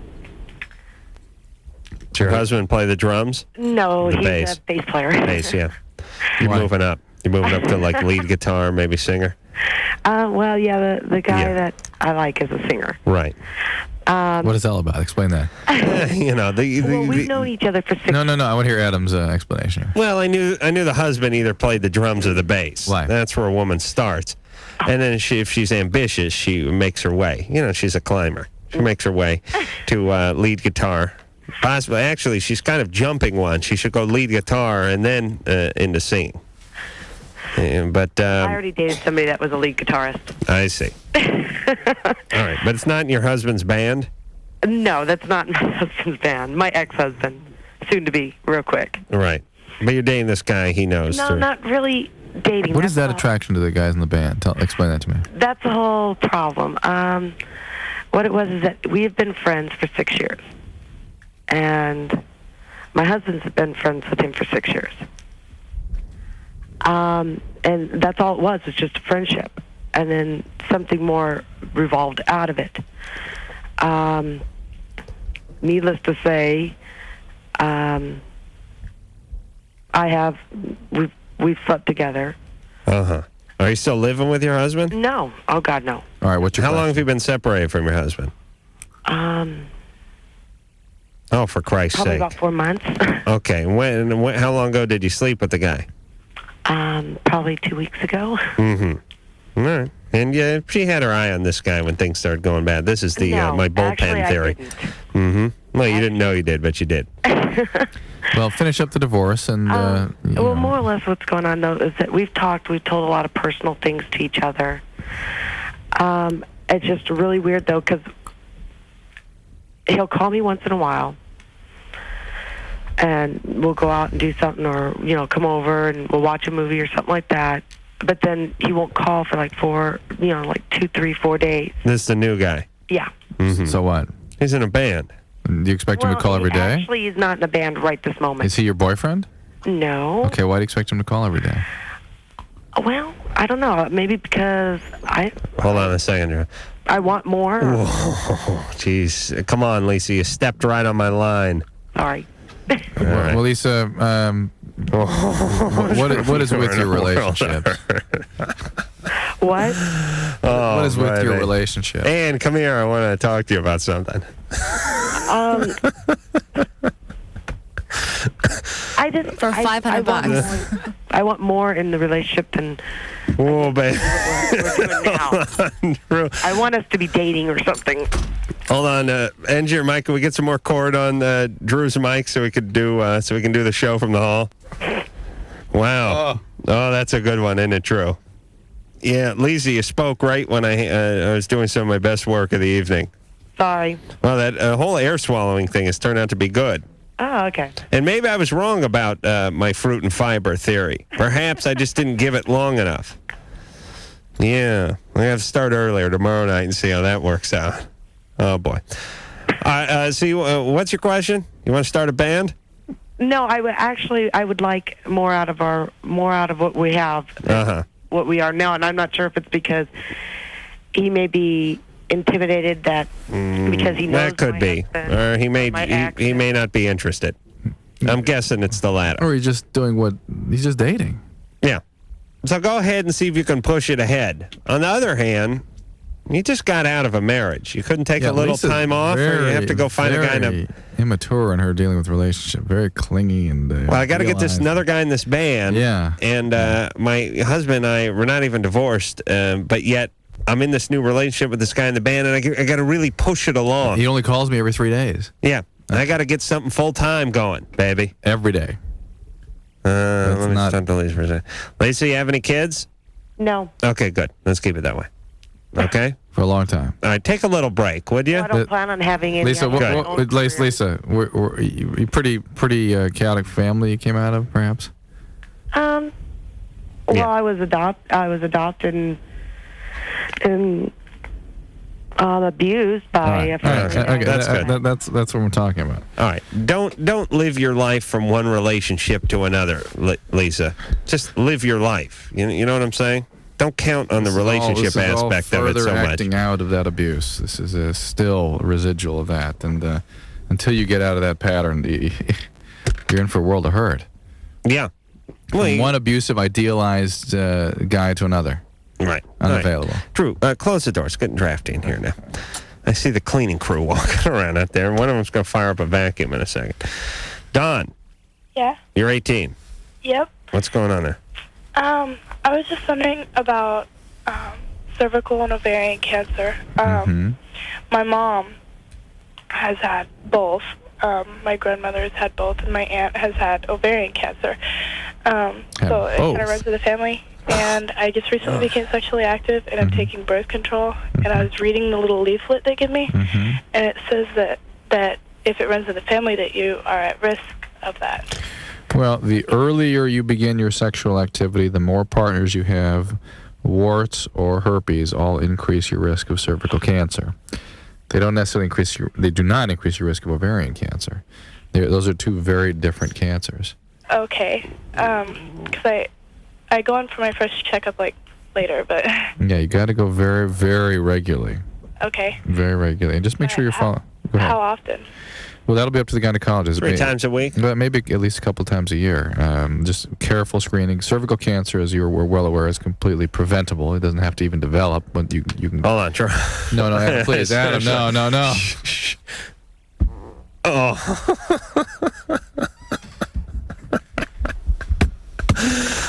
does your husband play the drums? no, The he's bass. a bass player. Bass, yeah. You're moving up. You're moving up to like lead guitar, maybe singer. Well, yeah, the guy that I like is a singer. Right. What is that all about? Explain that. Well, we've known each other for 6 No. I want to hear Adam's explanation. Well, I knew the husband either played the drums or the bass. Why? That's where a woman starts. And then if she's ambitious, she makes her way. She's a climber. She makes her way to lead guitar. Possibly, actually, she's kind of jumping one. She should go lead guitar and then into singing. But I already dated somebody that was a lead guitarist. I see. All right, but it's not in your husband's band? No, that's not my husband's band. My ex-husband, soon to be, real quick. Right. But you're dating this guy he knows. No, not really dating. What is that attraction to the guys in the band? Explain that to me. That's the whole problem. What it was is that we have been friends for 6 years. And my husband's been friends with him for 6 years. And that's all it was just a friendship. And then something more revolved out of it. Needless to say, we've slept together. Uh-huh. Are you still living with your husband? No. Oh, God, no. All right, what's your How long have you been separated from your husband? Oh, for Christ's Probably sake. about 4 months. Okay. How long ago did you sleep with the guy? Probably 2 weeks ago. Mm-hmm. All right. And yeah, she had her eye on this guy when things started going bad. This is the my bullpen theory. Mm-hmm. Well, you didn't know you did, but you did. Well, finish up the divorce and. Well, more or less what's going on, though, is that we've told a lot of personal things to each other. It's just really weird, though, because he'll call me once in a while, and we'll go out and do something, or, come over and we'll watch a movie or something like that. But then he won't call for like 2, 3, 4 days. This is the new guy? Yeah. Mm-hmm. So what? He's in a band. Do you expect him to call every day? Actually, he's not in a band right this moment. Is he your boyfriend? No. Okay, why do you expect him to call every day? Well, I don't know. Maybe because Hold on a second. I want more. Oh, jeez. Come on, Lisa. You stepped right on my line. Sorry. All right. Well, Lisa, what is with your relationship? What? What is with your relationship? Ann, come here. I want to talk to you about something. I just for $500. I want more in the relationship than. Whoa, babe. We're doing now. I want us to be dating or something. Hold on, engineer Mike. Can we get some more cord on Drew's mic so we could do the show from the hall? Wow. Oh, that's a good one, isn't it, Drew? Yeah, Lisa, you spoke right when I was doing some of my best work of the evening. Sorry. Well, that whole air swallowing thing has turned out to be good. Oh, okay. And maybe I was wrong about my fruit and fiber theory. Perhaps I just didn't give it long enough. Yeah, we have to start earlier tomorrow night and see how that works out. Oh, boy. What's your question? You want to start a band? No, I would like more out of what we have, what we are now, and I'm not sure if it's because he may be intimidated that because he knows that could be, or he may not be interested. I'm guessing it's the latter. Or he's just doing he's just dating. Yeah. So go ahead and see if you can push it ahead. On the other hand, you just got out of a marriage. You couldn't take a little Lisa's time off, or you have to go find a guy to... immature in her dealing with relationship. Very clingy and... well, I got to get this another guy in this band. Yeah. And my husband and I, we're not even divorced, but yet I'm in this new relationship with this guy in the band, and I got to really push it along. He only calls me every 3 days. Yeah. I got to get something full-time going, baby. Every day. Let me stop the Lisa for a second. Lisa, you have any kids? No. Okay, good. Let's keep it that way. Okay? For a long time. All right, take a little break, would you? I don't plan on having any. Lisa, Lisa, you pretty chaotic family you came out of, perhaps? Well, I was adopted and abused by a family. Okay, that's good. That's what we're talking about. All right, don't live your life from one relationship to another, Lisa. Just live your life. You know what I'm saying? Don't count on the relationship aspect of it so much. Further acting out of that abuse. This is a still residual of that, and until you get out of that pattern, you're in for a world of hurt. Yeah. From one abusive, idealized guy to another. Right. Unavailable. Right. Drew, close the door. It's getting drafty in here now. I see the cleaning crew walking around out there, and one of them's going to fire up a vacuum in a second. Don. Yeah? You're 18. Yep. What's going on there? I was just wondering about cervical and ovarian cancer. My mom has had both. My grandmother has had both, and my aunt has had ovarian cancer. So it kind of runs in the family. And I just recently became sexually active, and I'm taking birth control. And I was reading the little leaflet they give me, and it says that if it runs in the family, that you are at risk of that. Well, the earlier you begin your sexual activity, the more partners you have, warts or herpes all increase your risk of cervical cancer. They don't necessarily they do not increase your risk of ovarian cancer. Those are two very different cancers. Okay. Because I go in for my first checkup later, but... Yeah, you got to go very, very regularly. Okay. Very regularly. And just make sure you're following. How often? Well, that'll be up to the gynecologist. 3 times a week? Maybe at least a couple times a year. Just careful screening. Cervical cancer, as you're well aware, is completely preventable. It doesn't have to even develop, but you can... Hold on, Troy. No, Adam, please. Adam, no.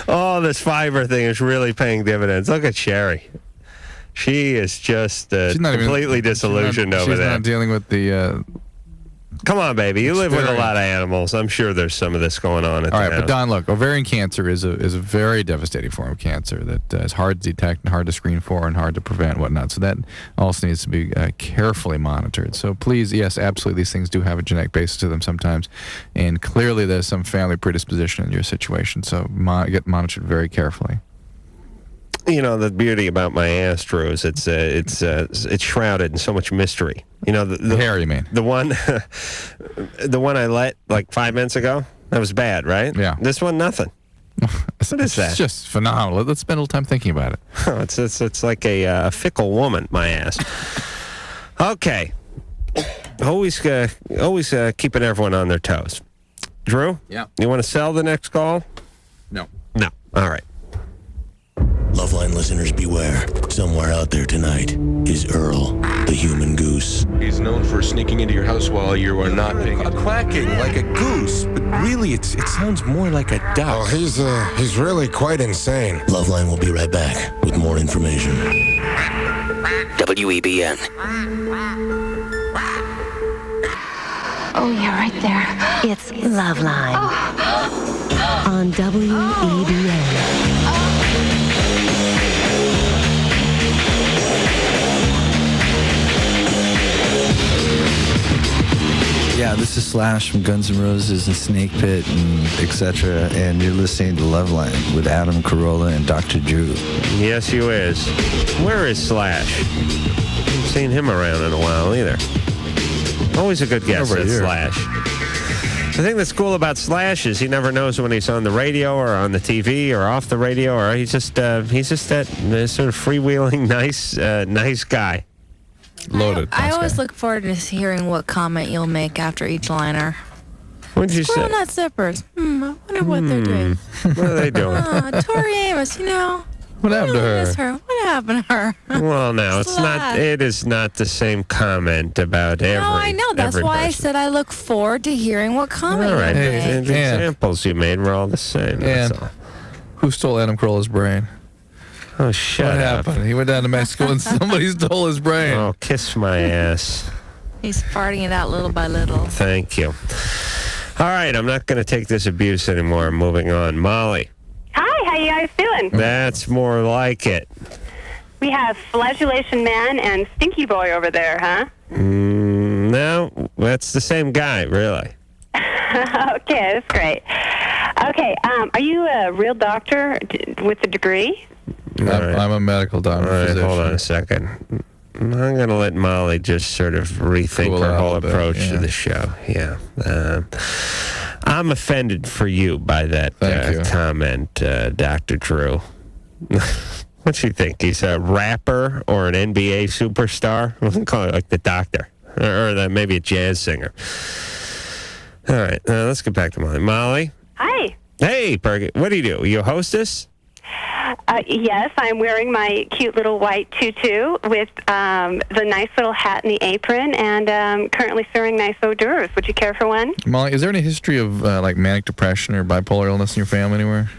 Oh, this fiber thing is really paying dividends. Look at Sherry. She is just completely disillusioned over there. She's not dealing with the... Come on, baby. You live with a lot of animals. I'm sure there's some of this going on at the house. But Don, look, ovarian cancer is a very devastating form of cancer that is hard to detect and hard to screen for and hard to prevent and whatnot. So that also needs to be carefully monitored. So please, yes, absolutely, these things do have a genetic basis to them sometimes. And clearly there's some family predisposition in your situation. So get monitored very carefully. You know, the beauty about my ass, Drew, is it's shrouded in so much mystery. You know, the hair, you mean? The one I let like 5 minutes ago, that was bad, right? Yeah. This one, nothing. What is that? It's just phenomenal. Let's spend a little time thinking about it. It's like a fickle woman, my ass. Okay. Always keeping everyone on their toes. Drew? Yeah. You want to sell the next call? No. No. All right. LoveLine listeners beware. Somewhere out there tonight is Earl, the human goose. He's known for sneaking into your house while you are not paying attention. Quacking like a goose, but really it sounds more like a duck. Oh, he's really quite insane. LoveLine will be right back with more information. WEBN. Oh, yeah, right there. It's LoveLine. On WEBN. Yeah, this is Slash from Guns N' Roses and Snake Pit and etc. And you're listening to LoveLine with Adam Carolla and Dr. Drew. Yes, you is. Where is Slash? Haven't seen him around in a while either. Always a good guest, that Slash. The thing that's cool about Slash is he never knows when he's on the radio or on the TV or off the radio, or he's just that sort of freewheeling, nice guy. Loaded. I always look forward to hearing what comment you'll make after each liner. What did you say? Squirrel nut zippers. I wonder what they're doing. What are they doing? Tori Amos, What happened to her? miss her. What happened to her? Well, no, it's not. It is not the same comment about every. No, I know. That's every why I person. said I look forward to hearing what comment All you right, make. the examples you made were all the same. That's And all. who stole Adam Carolla's brain? Oh, shut What up. happened? He went down to Mexico and somebody stole his brain. Oh, kiss my ass. He's farting it out little by little. Thank you. All right, I'm not going to take this abuse anymore. I'm moving on. Molly. Hi, how you guys doing? That's more like it. We have Flagellation Man and Stinky Boy over there, huh? No, that's the same guy, really. Okay, that's great. Okay, are you a real doctor with a degree? I'm a medical doctor. All right, physician. hold on a second. I'm going to let Molly just sort of rethink Cool her out whole a bit, approach yeah. to the show. Yeah. I'm offended for you by that comment, Dr. Drew. What's he think? He's a rapper or an NBA superstar? We'll call it like the doctor. Or maybe a jazz singer. All right, let's get back to Molly. Molly? Hi. Hey, Perky. What do? You a hostess? Yes, I'm wearing my cute little white tutu with the nice little hat and the apron, and currently serving nice hors d'oeuvres. Would you care for one? Molly, is there any history of like manic depression or bipolar illness in your family anywhere?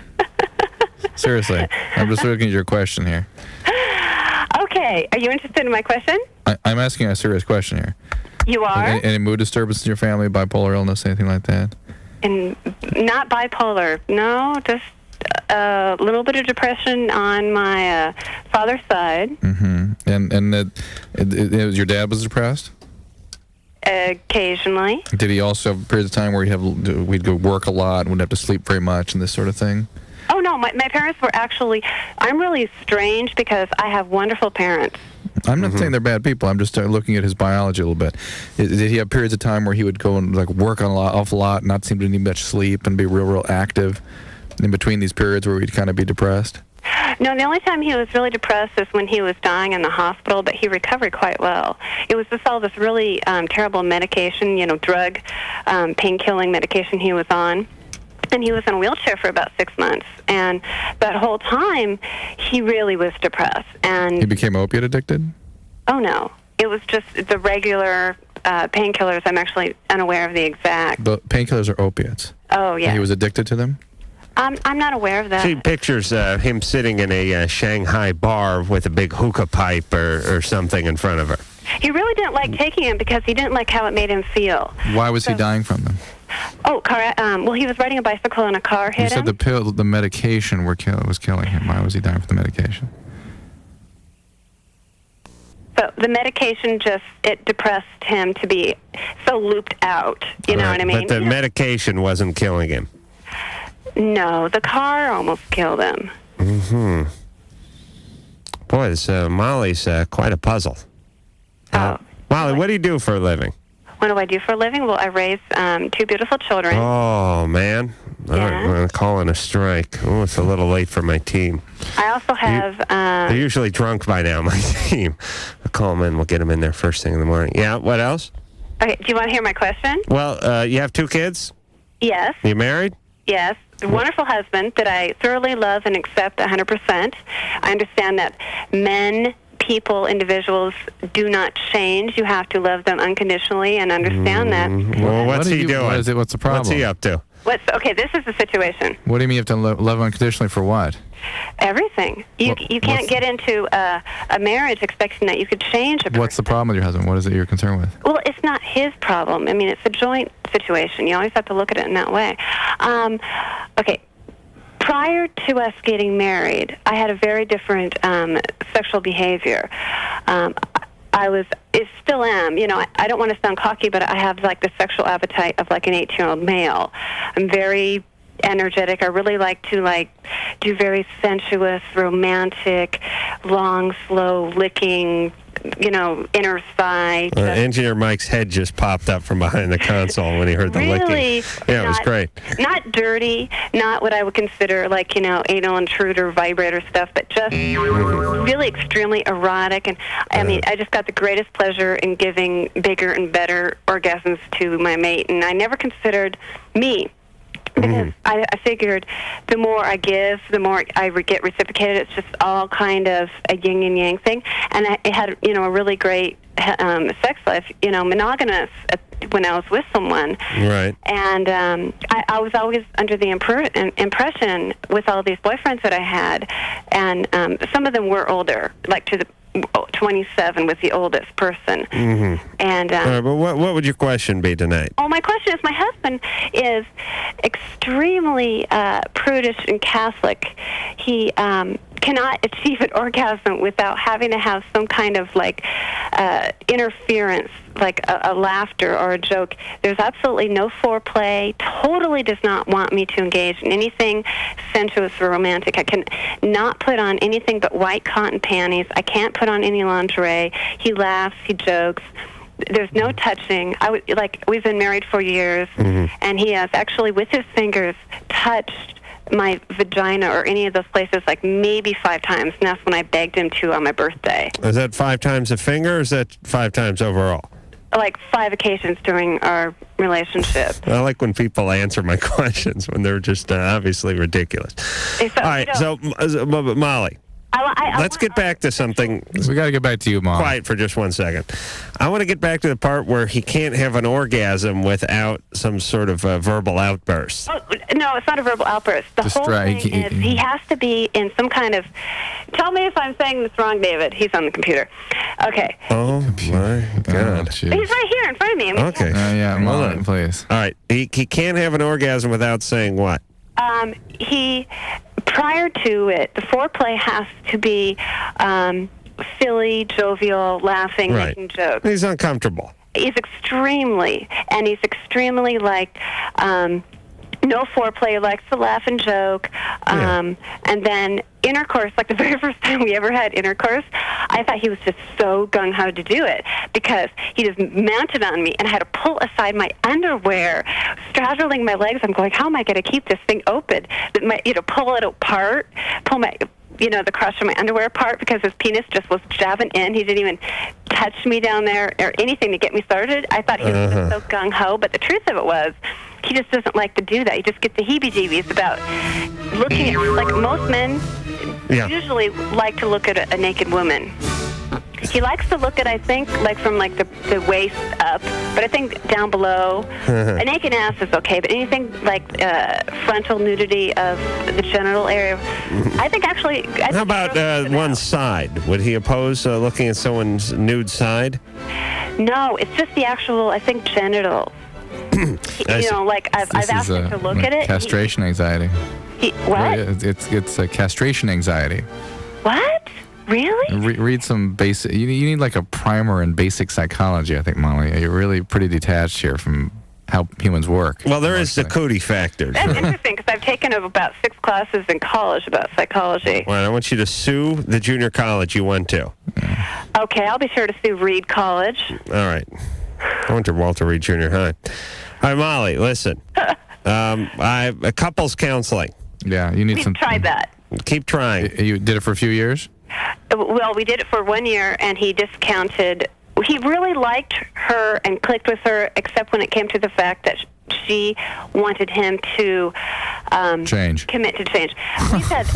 Seriously, I'm just looking at your question here. Okay, are you interested in my question? I'm asking a serious question here. You are? Any mood disturbance in your family, bipolar illness, anything like that? And not bipolar. No, just a little bit of depression on my father's side. Mm-hmm. And your dad was depressed? Occasionally. Did he also have periods of time where we'd go work a lot and wouldn't have to sleep very much and this sort of thing? Oh, no, my parents were actually... I'm really strange because I have wonderful parents. I'm not saying they're bad people. I'm just looking at his biology a little bit. Did he have periods of time where he would go and like work on awful lot, not seem to need much sleep, and be real active in between these periods where he'd kind of be depressed? No, the only time he was really depressed is when he was dying in the hospital, but he recovered quite well. It was just all this really terrible medication, drug, pain-killing medication he was on. And he was in a wheelchair for about 6 months. And that whole time, he really was depressed. And He became opiate addicted? oh, no. It was just the regular painkillers. I'm actually unaware of the exact. The painkillers are opiates. Oh, yeah. He was addicted to them? I'm not aware of that. See pictures him sitting in a Shanghai bar with a big hookah pipe or something in front of her. He really didn't like taking them because he didn't like how it made him feel. Why was he dying from them? Oh, well, he was riding a bicycle and a car hit You him. said the medication was killing him. Why was he dying from the medication? So the medication it depressed him to be so looped out. You know what I mean? But the medication wasn't killing him. No, the car almost killed him. Mm-hmm. Boy, Molly's quite a puzzle. Molly, what do you do for a living? What do I do for a living? Well, I raise 2 beautiful children. Oh, man. All right, I'm going to call in a strike. Oh, it's a little late for my team. I also have... They're usually drunk by now, my team. I'll call them in. We'll get them in there first thing in the morning. Yeah, what else? Okay, do you want to hear my question? Well, you have 2 kids? Yes. You married? Yes. A wonderful husband that I thoroughly love and accept 100%. I understand that people, individuals do not change. You have to love them unconditionally and understand that. Well, what's he doing? What's the problem? What's he up to? Okay, this is the situation. What do you mean you have to love unconditionally for what? Everything. You can't get into a marriage expecting that you could change a person. What's the problem with your husband? What is it you're concerned with? Well, it's not his problem. I mean, it's a joint situation. You always have to look at it in that way. Okay. Prior to us getting married, I had a very different sexual behavior. I still am, I don't want to sound cocky, but I have like the sexual appetite of like an 18-year-old male. I'm very energetic. I really like to do very sensuous, romantic, long, slow licking inner thigh. Engineer Mike's head just popped up from behind the console when he heard the licking. Yeah, it was great. Not dirty, not what I would consider like, anal intruder, vibrator stuff, but just really extremely erotic. And I mean, I just got the greatest pleasure in giving bigger and better orgasms to my mate. And I never considered me. Because I figured the more I give, the more I get reciprocated. It's just all kind of a yin and yang thing. And I had, a really great sex life, monogamous when I was with someone. Right. And I was always under the impression with all these boyfriends that I had, and some of them were older, like to the 27 was the oldest person. And all right, but what would your question be tonight? Oh, my question is, my husband is extremely prudish and Catholic. He cannot achieve an orgasm without having to have some kind of like interference, like a laughter or a joke. There's absolutely no foreplay, totally does not want me to engage in anything sensuous or romantic. I can not put on anything but white cotton panties. I can't put on any lingerie. He laughs, he jokes. There's no touching. We've been married for years, and he has actually, with his fingers, touched my vagina or any of those places like maybe 5 times, and that's when I begged him to on my birthday. Is that 5 times a finger, or is that 5 times overall? Like 5 occasions during our relationship. I like when people answer my questions when they're just obviously ridiculous. All right, so Molly, let's get back to something. We got to get back to you, Molly. Quiet for just 1 second. I want to get back to the part where he can't have an orgasm without some sort of verbal outburst. Oh, no, it's not a verbal outburst. The whole thing is he has to be in some kind of... Tell me if I'm saying this wrong, David. He's on the computer. Okay. Oh, my God. He's right here in front of me. Okay. Yeah, Molly, please. All right. He can't have an orgasm without saying what? Prior to it, the foreplay has to be silly, jovial, laughing, making jokes. He's uncomfortable. He's extremely like, no foreplay, likes to laugh and joke. And then intercourse, like the very first time we ever had intercourse, I thought he was just so gung-ho to do it because he just mounted on me and I had to pull aside my underwear, straddling my legs. I'm going, how am I going to keep this thing open? Pull it apart, pull my... the crotch of my underwear apart because his penis just was jabbing in. He didn't even touch me down there or anything to get me started. I thought he was just so gung-ho, but the truth of it was he just doesn't like to do that. He just gets the heebie-jeebies about looking at, like most men usually like to look at a naked woman. He likes to look at, I think, like from like the waist up, but I think down below, a naked ass is okay, but anything like frontal nudity of the genital area, I think actually... How about one side? Would he oppose looking at someone's nude side? No, it's just the actual, I think, genital. I've asked him to look at it. Castration anxiety. What? It's a castration anxiety. What? Really? Read some basic... You need like a primer in basic psychology, I think, Molly. You're really pretty detached here from how humans work. Well, there is the cootie factor. That's interesting because I've taken about 6 classes in college about psychology. Well, I want you to sue the junior college you went to. Okay, I'll be sure to sue Reed College. All right. I went to Walter Reed Junior High. All right, Molly, listen. I couples counseling. Yeah, you need We've tried that. Keep trying. You did it for a few years? Well, we did it for 1 year, and he discounted. He really liked her and clicked with her, except when it came to the fact that she wanted him to commit to change. He said,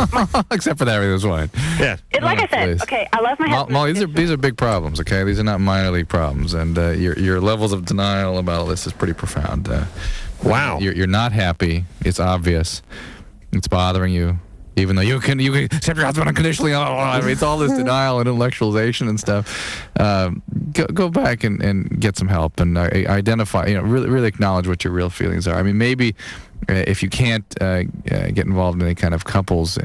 except for that, it was fine. Yeah. Like I said, okay, I love my husband. Molly, these are big problems, okay? These are not minor league problems, and your levels of denial about all this is pretty profound. Wow. You're not happy. It's obvious. It's bothering you. Even though you can accept your husband unconditionally. I mean, it's all this denial and intellectualization and stuff. Go back and get some help and identify, really acknowledge what your real feelings are. I mean, maybe if you can't get involved in any kind of couples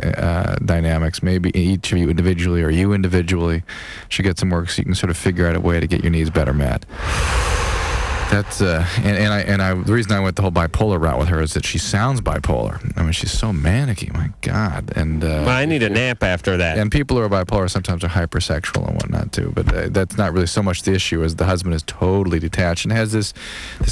dynamics, maybe each of you individually or you individually should get some work so you can sort of figure out a way to get your needs better met. That's the reason I went the whole bipolar route with her is that she sounds bipolar. I mean, she's so manicky, my God. And well, I need a nap after that. And people who are bipolar sometimes are hypersexual and whatnot too. But that's not really so much the issue as the husband is totally detached and has this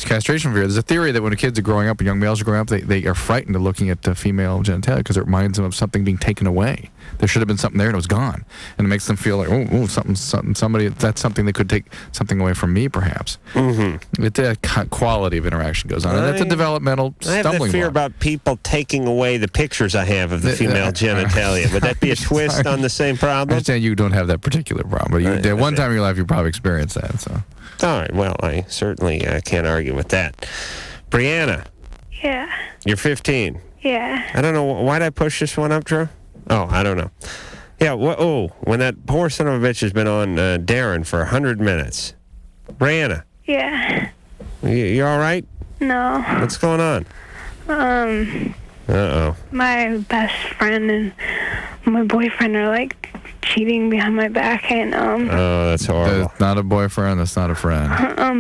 castration fear. There's a theory that when kids are growing up, and young males are growing up, they are frightened of looking at female genitalia because it reminds them of something being taken away. There should have been something there and it was gone, and it makes them feel like, oh, somebody. That's something that could take something away from me, perhaps. Mm-hmm. The quality of interaction goes on, and that's a developmental stumbling block. I have the fear about people taking away the pictures I have of the female genitalia. Would that be a twist on the same problem? I understand you don't have that particular problem, but at one time in your life you probably experienced that. So, all right. Well, I certainly can't argue with that. Brianna. Yeah. You're 15. Yeah. I don't know. Why'd I push this one up, Drew? Oh, I don't know. Yeah, when that poor son of a bitch has been on Darren for 100 minutes. Brianna. Yeah. You all right? No. What's going on? Uh-oh. My best friend and my boyfriend are, like, cheating behind my back, and, Oh, that's horrible. That's not a boyfriend, that's not a friend.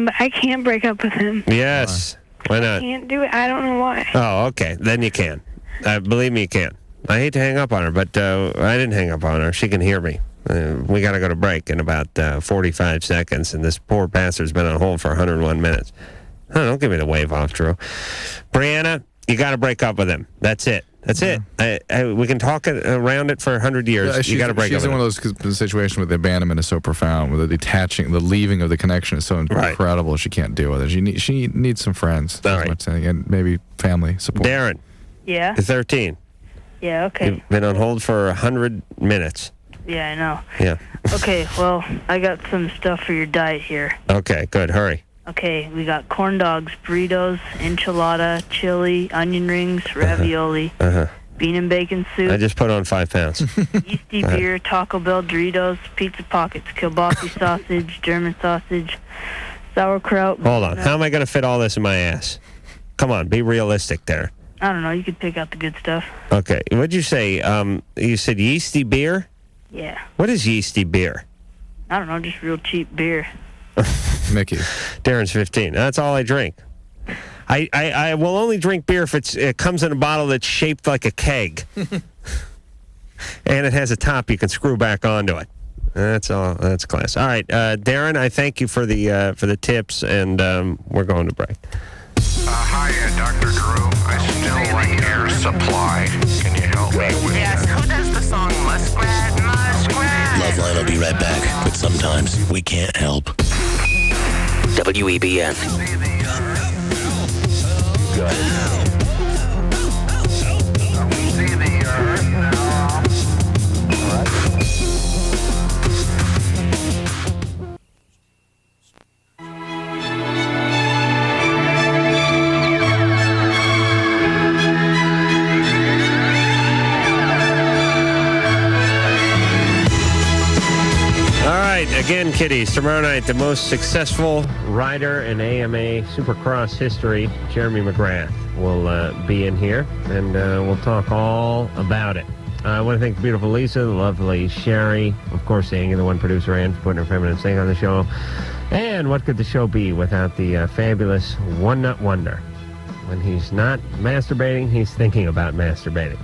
But I can't break up with him. Yes. Why not? I can't do it. I don't know why. Oh, okay. Then you can. Believe me, you can. I hate to hang up on her, but I didn't hang up on her. She can hear me. We got to go to break in about 45 seconds, and this poor bastard's been on hold for 101 minutes. Oh, don't give me the wave off, Drew. Brianna, you got to break up with him. That's it. That's it. We can talk around it for 100 years. You got to break up with him. She's in one of those situations where the abandonment is so profound, where the leaving of the connection is so incredible she can't deal with it. She needs some friends. All right. And maybe family support. Darren. Yeah? You're 13. Yeah, okay. You've been on hold for 100 minutes. Yeah, I know. Yeah. Okay, well, I got some stuff for your diet here. Okay, good. Hurry. Okay, we got corn dogs, burritos, enchilada, chili, onion rings, ravioli, bean and bacon soup. I just put on 5 pounds. Yeasty beer, Taco Bell Doritos, pizza pockets, kielbasa sausage, German sausage, sauerkraut. Hold on. How am I going to fit all this in my ass? Come on, be realistic there. I don't know. You could pick out the good stuff. Okay. What'd you say? You said yeasty beer? Yeah. What is yeasty beer? I don't know. Just real cheap beer. Mickey. Darren's 15. That's all I drink. I will only drink beer if it comes in a bottle that's shaped like a keg. And it has a top you can screw back onto it. That's all. That's class. All right, Darren, I thank you for the tips, and we're going to break. Hiya, Dr. Drew. I still like air supply. Can you help me with Yes, who does the song Muskrat, Muskrat? LoveLine will be right back, but sometimes we can't help. WEBN. Go ahead. Again, kiddies, tomorrow night, the most successful rider in AMA Supercross history, Jeremy McGrath, will be in here, and we'll talk all about it. I want to thank the beautiful Lisa, the lovely Sherry, of course, the one producer, Ann, for putting her feminine thing on the show. And what could the show be without the fabulous One Nut Wonder? When he's not masturbating, he's thinking about masturbating.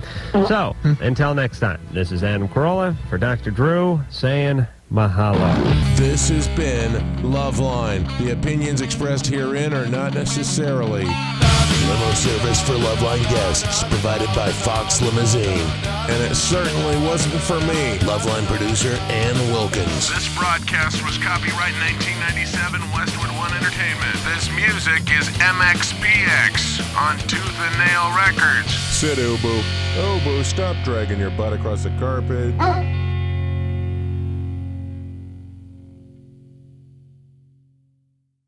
So, until next time, this is Adam Carolla for Dr. Drew saying mahalo. This has been LoveLine. The opinions expressed herein are not necessarily limo service for LoveLine guests provided by Fox Limousine. And it certainly wasn't for me. LoveLine producer Ann Wilkins. This broadcast was copyright 1997 Westwood One Entertainment. This music is MXPX on Tooth and Nail Records. Sit, Obo. Obo, stop dragging your butt across the carpet.